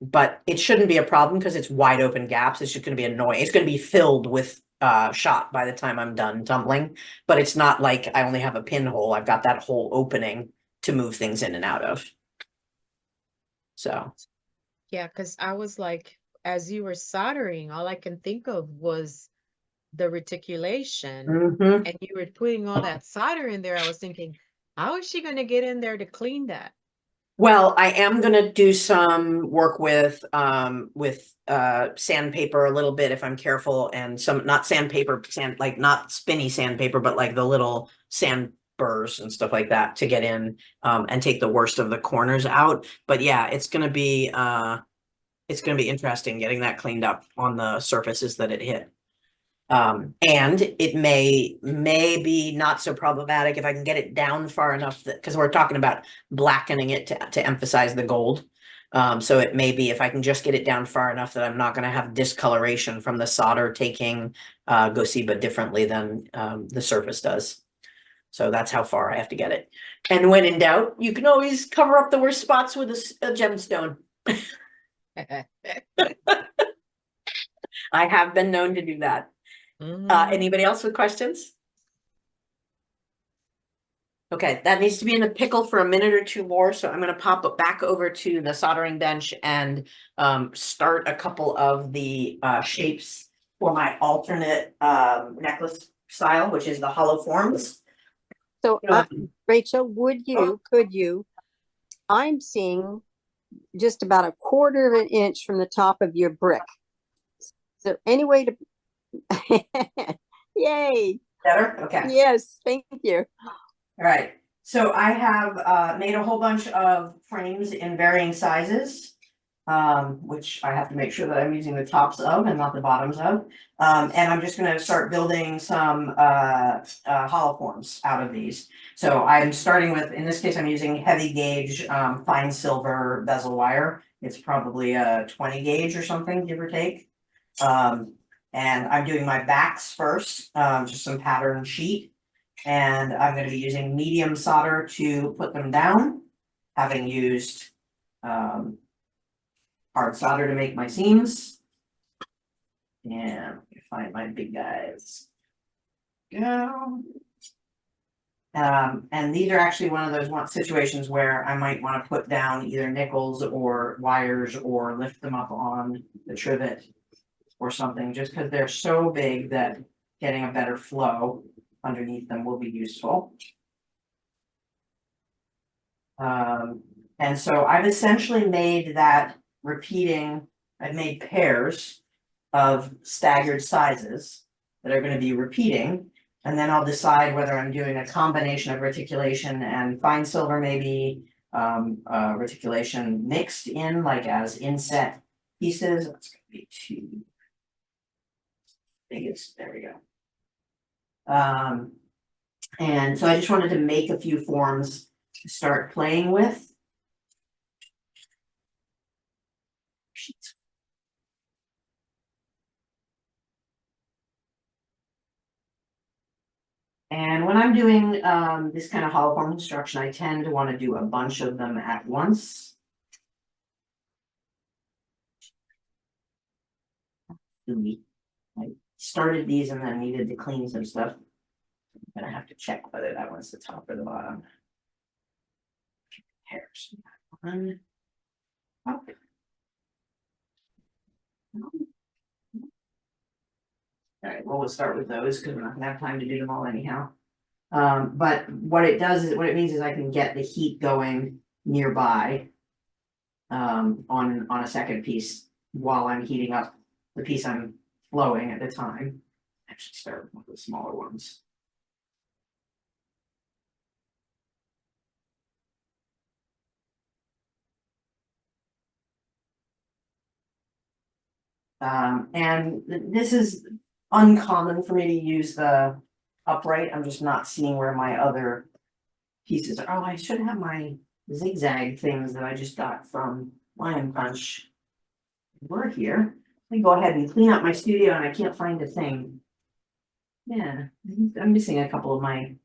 But it shouldn't be a problem because it's wide open gaps. It's just going to be annoying. It's going to be filled with shot by the time I'm done tumbling. But it's not like I only have a pinhole. I've got that whole opening to move things in and out of. So. Yeah, because I was like, as you were soldering, all I can think of was the reticulation. Mhm. And you were putting all that solder in there. I was thinking, how is she going to get in there to clean that? Well, I am gonna do some work with sandpaper a little bit if I'm careful, and some not sandpaper, like not spinny sandpaper, but like the little sand burrs and stuff like that to get in and take the worst of the corners out. But yeah, it's gonna be interesting getting that cleaned up on the surfaces that it hit. And it may be not so problematic if I can get it down far enough that, because we're talking about blackening it to emphasize the gold. So it may be if I can just get it down far enough that I'm not going to have discoloration from the solder taking Gosiba differently than the surface does. So that's how far I have to get it. And when in doubt, you can always cover up the worst spots with a gemstone. I have been known to do that. Anybody else with questions? Okay, that needs to be in the pickle for a minute or two more. So I'm going to pop it back over to the soldering bench and start a couple of the shapes for my alternate necklace style, which is the hollow forms. So Rachel, could you, I'm seeing just about a quarter of an inch from the top of your brick. Is there any way to Yay. Better? Okay. Yes, thank you. All right. So I have made a whole bunch of frames in varying sizes, which I have to make sure that I'm using the tops of and not the bottoms of. And I'm just going to start building some hollow forms out of these. So I'm starting with, in this case, I'm using heavy gauge fine silver bezel wire. It's probably a 20 gauge or something, give or take. And I'm doing my backs first, just some pattern sheet. And I'm going to be using medium solder to put them down, having used hard solder to make my seams. And let me find my big guys. Go. And these are actually one of those situations where I might want to put down either nickels or wires or lift them up on the trivet or something, just because they're so big that getting a better flow underneath them will be useful. And so I've essentially made that I've made pairs of staggered sizes that are going to be repeating. And then I'll decide whether I'm doing a combination of reticulation and fine silver, maybe reticulation mixed in like as inset pieces. That's going to be two. Biggest, there we go. And so I just wanted to make a few forms to start playing with. And when I'm doing this kind of hollow form construction, I tend to want to do a bunch of them at once. I started these and then needed to clean some stuff. I'm gonna have to check whether that one's the top or the bottom. Hairs. One. Oh. All right, well, we'll start with those because we're not gonna have time to do them all anyhow. But what it means is I can get the heat going nearby on a second piece while I'm heating up the piece I'm flowing at the time. Actually start with one of the smaller ones. And this is uncommon for me to use the upright. I'm just not seeing where my other pieces are. Oh, I should have my zigzag things that I just got from Lion Punch. We're here. Let me go ahead and clean up my studio and I can't find a thing. Yeah, I'm missing a couple of my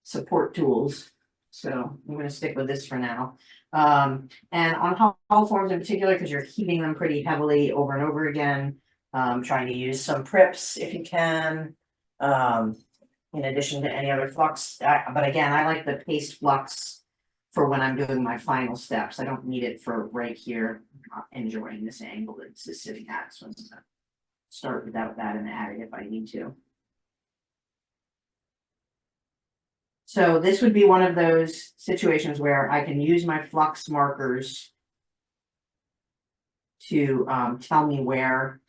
support tools. So I'm gonna stick with this for now. And on hollow forms in particular, because you're heating them pretty heavily over and over again, trying to use some prips if you can. In addition to any other flux, but again, I like the paste flux for when I'm doing my final steps. I don't need it for right here. I'm not enjoying this angle that it's sitting at, so I'm gonna start without that and add it if I need to. So this would be one of those situations where I can use my flux markers to tell me where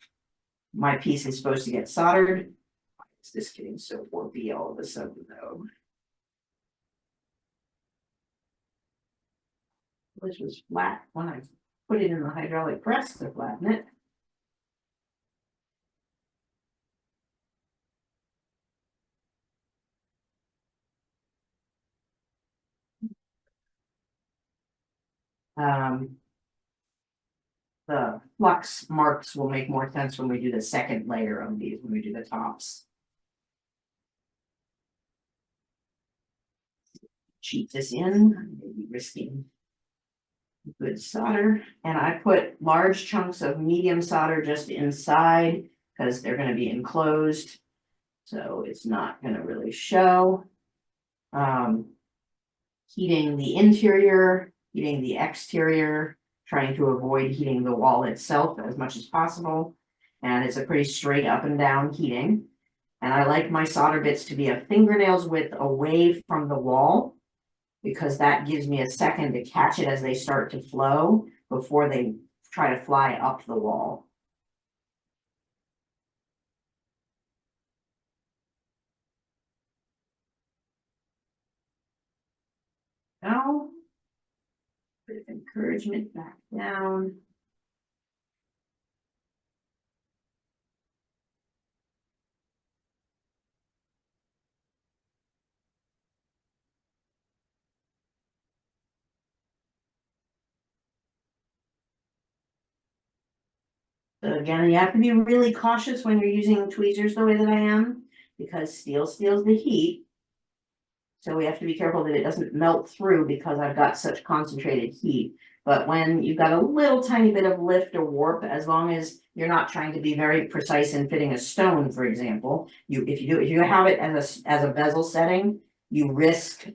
my piece is supposed to get soldered. Why is this getting so 4B all of a sudden though? This was flat when I put it in the hydraulic press to flatten it. The flux marks will make more sense when we do the second layer of these, when we do the tops. Cheat this in, maybe risking good solder, and I put large chunks of medium solder just inside because they're going to be enclosed, so it's not going to really show. Heating the interior, heating the exterior, trying to avoid heating the wall itself as much as possible, and it's a pretty straight up and down heating. And I like my solder bits to be a fingernail's width away from the wall, because that gives me a second to catch it as they start to flow before they try to fly up the wall. Now, bit of encouragement back down. So again, you have to be really cautious when you're using tweezers the way that I am, because steel steals the heat. So we have to be careful that it doesn't melt through because I've got such concentrated heat. But when you've got a little tiny bit of lift or warp, as long as you're not trying to be very precise in fitting a stone, for example, if you have it as a bezel setting, you risk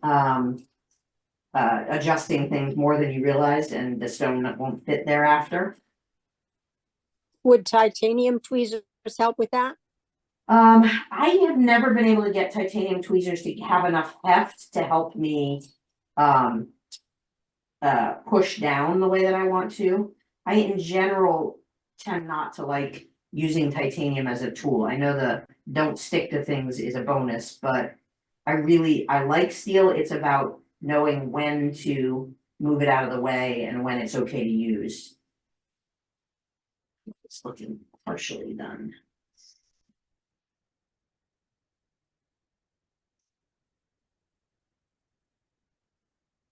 adjusting things more than you realized, and the stone won't fit thereafter. Would titanium tweezers help with that? I have never been able to get titanium tweezers to have enough heft to help me push down the way that I want to. I in general tend not to like using titanium as a tool. I know the don't stick to things is a bonus, but I like steel. It's about knowing when to move it out of the way and when it's okay to use. It's looking partially done.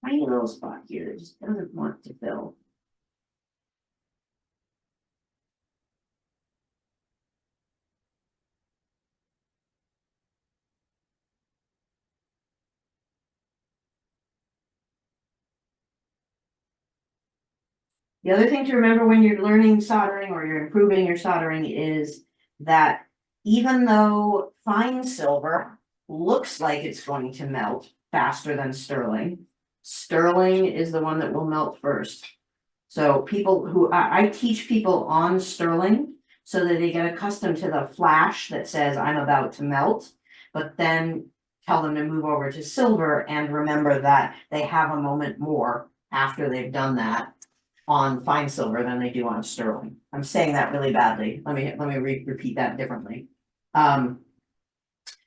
Tiny little spot here that just doesn't want to fill. The other thing to remember when you're learning soldering or you're improving your soldering is that even though fine silver looks like it's going to melt faster than sterling, sterling is the one that will melt first. So people who I teach people on sterling so that they get accustomed to the flash that says I'm about to melt, but then tell them to move over to silver and remember that they have a moment more after they've done that on fine silver than they do on sterling. I'm saying that really badly. Let me repeat that differently.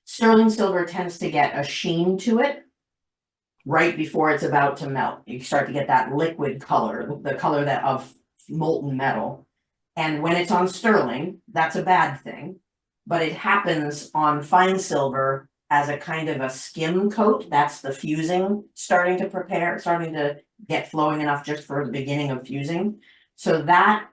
Sterling silver tends to get a sheen to it right before it's about to melt. You start to get that liquid color, the color that of molten metal. And when it's on sterling, that's a bad thing, but it happens on fine silver as a kind of a skim coat. That's the fusing starting to get flowing enough just for the beginning of fusing. So that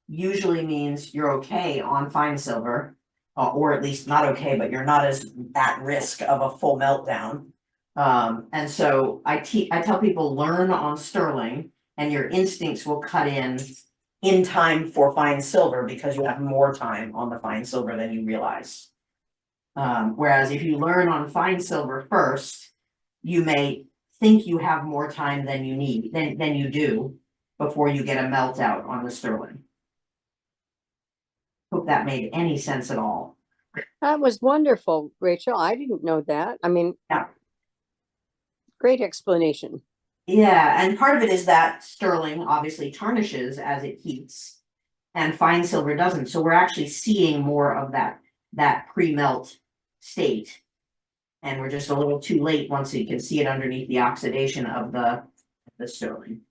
usually means you're okay on fine silver, or at least not okay, but you're not as at risk of a full meltdown. And so I tell people learn on sterling, and your instincts will cut in time for fine silver because you have more time on the fine silver than you realize. Whereas if you learn on fine silver first, you may think you have more time than you need, than you do before you get a melt out on the sterling. Hope that made any sense at all. That was wonderful, Rachel. I didn't know that. I mean, Yeah. Great explanation. Yeah, and part of it is that sterling obviously tarnishes as it heats, and fine silver doesn't. So we're actually seeing more of that pre-melt state. And we're just a little too late once you can see it underneath the oxidation of the sterling.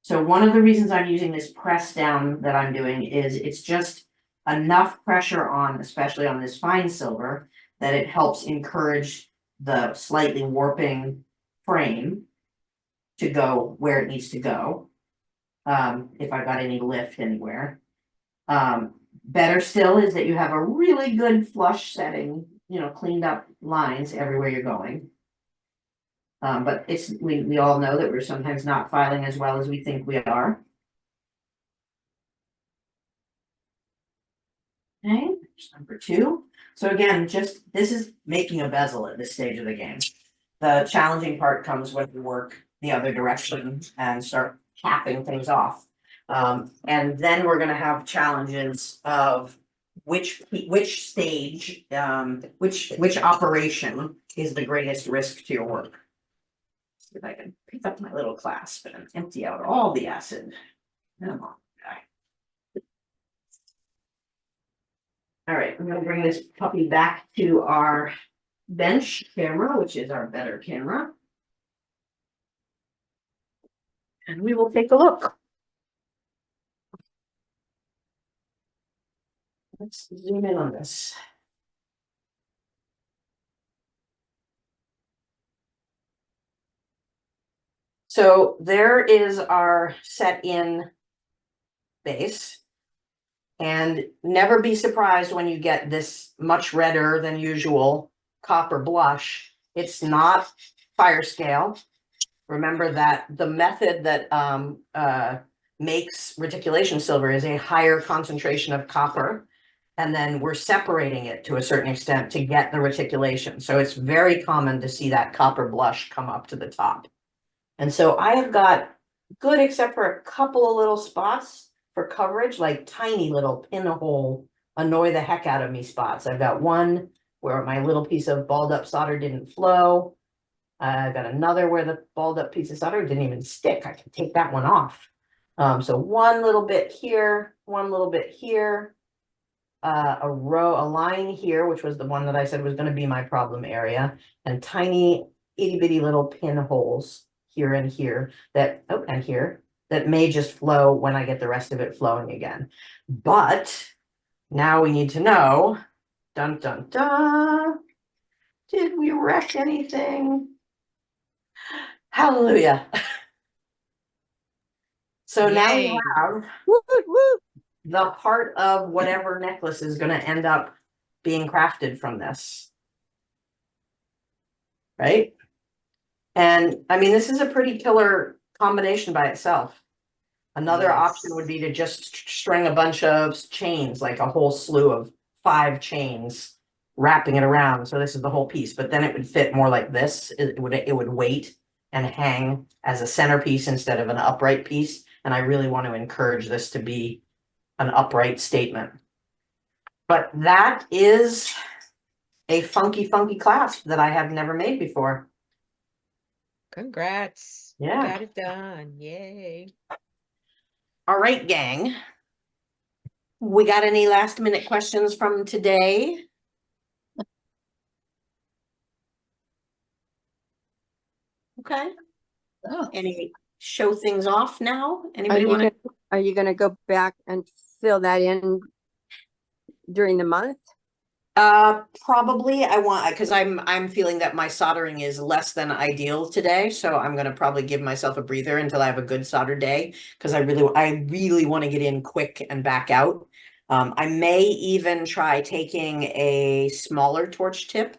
So one of the reasons I'm using this press down that I'm doing is it's just enough pressure on, especially on this fine silver, that it helps encourage the slightly warping frame to go where it needs to go. If I got any lift anywhere. Better still is that you have a really good flush setting, cleaned up lines everywhere you're going. But we all know that we're sometimes not filing as well as we think we are. Okay, number 2. So again, this is making a bezel at this stage of the game. The challenging part comes when you work the other direction and start capping things off. And then we're gonna have challenges of which stage, which operation is the greatest risk to your work. See if I can pick up my little clasp and empty out all the acid. Come on, guy. All right, I'm gonna bring this puppy back to our bench camera, which is our better camera. And we will take a look. Let's zoom in on this. So there is our set in base. And never be surprised when you get this much redder than usual copper blush. It's not fire scale. Remember that the method that makes reticulation silver is a higher concentration of copper. And then we're separating it to a certain extent to get the reticulation. So it's very common to see that copper blush come up to the top. And so I have got good, except for a couple of little spots for coverage, like tiny little pinhole, annoy the heck out of me spots. I've got one where my little piece of balled up solder didn't flow. I've got another where the balled up piece of solder didn't even stick. I can take that one off. So one little bit here, one little bit here, a line here, which was the one that I said was going to be my problem area, and tiny itty bitty little pinholes here and here and here that may just flow when I get the rest of it flowing again. But now we need to know, dun dun dun, did we wreck anything? Hallelujah. So now we Yay. have the part of whatever necklace is going to end up being crafted from this. Right? And I mean, this is a pretty killer combination by itself. Another option would be to just string a bunch of chains, like a whole slew of 5 chains, wrapping it around. So this is the whole piece, but then it would fit more like this. It would weight and hang as a centerpiece instead of an upright piece. And I really want to encourage this to be an upright statement. But that is a funky clasp that I have never made before. Congrats. Yeah. You got it done. Yay. All right, gang. We got any last minute questions from today? Okay. Oh. Any show things off now? Are Anybody you want to? gonna, are you gonna go back and fill that in during the month? Probably I want, because I'm feeling that my soldering is less than ideal today, so I'm gonna probably give myself a breather until I have a good solder day, because I really want to get in quick and back out. I may even try taking a smaller torch tip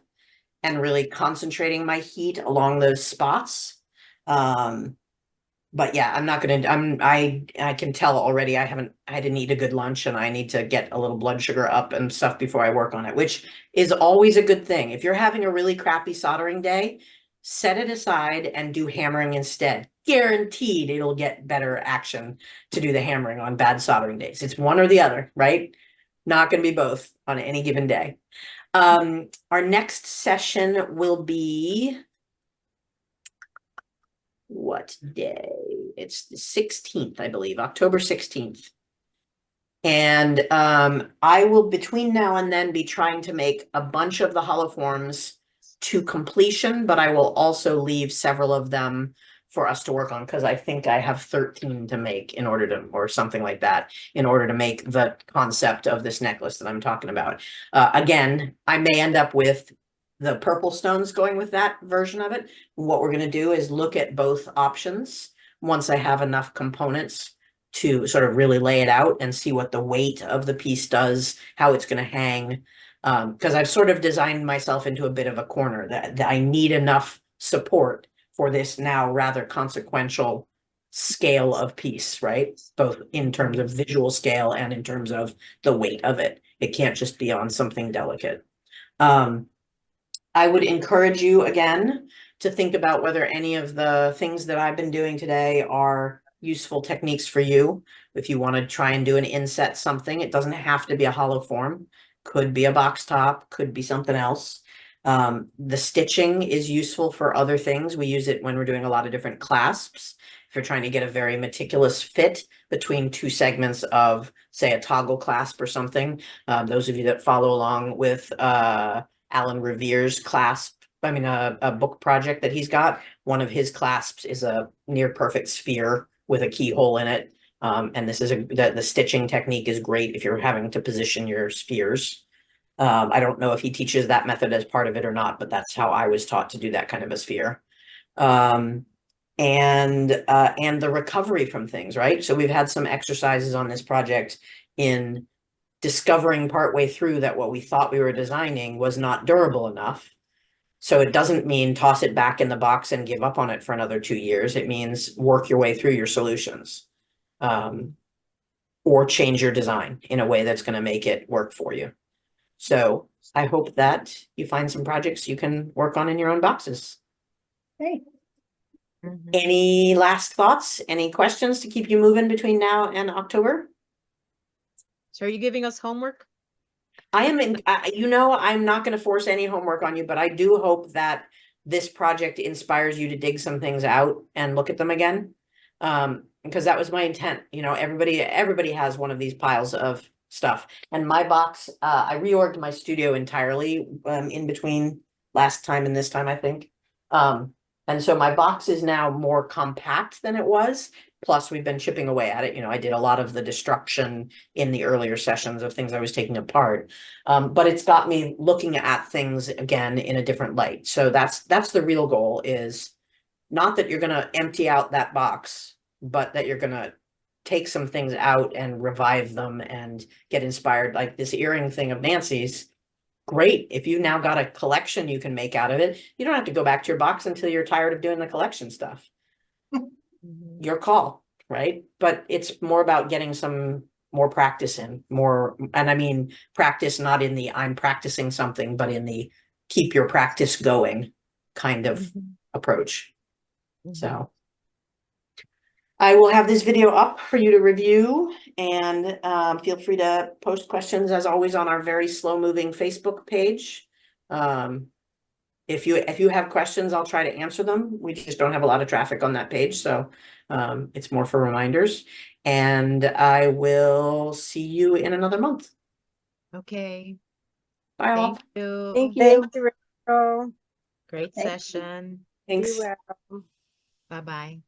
and really concentrating my heat along those spots. But yeah, I'm not gonna, I can tell already I didn't eat a good lunch and I need to get a little blood sugar up and stuff before I work on it, which is always a good thing. If you're having a really crappy soldering day, set it aside and do hammering instead. Guaranteed it'll get better action to do the hammering on bad soldering days. It's one or the other, right? Not gonna be both on any given day. Our next session will be what day? It's the 16th, I believe, October 16th. And I will, between now and then, be trying to make a bunch of the hollow forms to completion, but I will also leave several of them for us to work on, because I think I have 13 to make in order to, or something like that, in order to make the concept of this necklace that I'm talking about. Again, I may end up with the purple stones going with that version of it. What we're going to do is look at both options once I have enough components to sort of really lay it out and see what the weight of the piece does, how it's going to hang. Because I've sort of designed myself into a bit of a corner that I need enough support for this now rather consequential scale of piece, right? Both in terms of visual scale and in terms of the weight of it. It can't just be on something delicate. I would encourage you again to think about whether any of the things that I've been doing today are useful techniques for you. If you want to try and do an inset something, it doesn't have to be a hollow form. Could be a box top, could be something else. The stitching is useful for other things. We use it when we're doing a lot of different clasps. If you're trying to get a very meticulous fit between two segments of, say, a toggle clasp or something. Those of you that follow along with Alan Revere's clasp, a book project that he's got, one of his clasps is a near perfect sphere with a keyhole in it. And this is the stitching technique is great if you're having to position your spheres. I don't know if he teaches that method as part of it or not, but that's how I was taught to do that kind of a sphere. And the recovery from things, right? So we've had some exercises on this project in discovering partway through that what we thought we were designing was not durable enough. So it doesn't mean toss it back in the box and give up on it for another 2 years. It means work your way through your solutions. Or change your design in a way that's going to make it work for you. So I hope that you find some projects you can work on in your own boxes. Hey, Any last thoughts? Any questions to keep you moving between now and October? So are you giving us homework? I am I'm not going to force any homework on you, but I do hope that this project inspires you to dig some things out and look at them again. Because that was my intent. Everybody has one of these piles of stuff. And my box, I reorged my studio entirely in between last time and this time, I think. And so my box is now more compact than it was. Plus, we've been chipping away at it. I did a lot of the destruction in the earlier sessions of things I was taking apart. But it's got me looking at things again in a different light. So that's the real goal, is not that you're going to empty out that box, but that you're going to take some things out and revive them and get inspired. Like this earring thing of Nancy's. Great. If you now got a collection you can make out of it, you don't have to go back to your box until you're tired of doing the collection stuff. Your call, right? But it's more about getting some more practice in, and I mean practice not in the I'm practicing something, but in the keep your practice going kind of approach. So I will have this video up for you to review, and feel free to post questions as always on our very slow moving Facebook page. If you have questions, I'll try to answer them. We just don't have a lot of traffic on that page, so it's more for reminders. And I will see you in another month. Okay. Bye all. Thank you. Thank you. Thank you, Rachel. Great Thank you. session. Thanks. Be well. Bye-bye.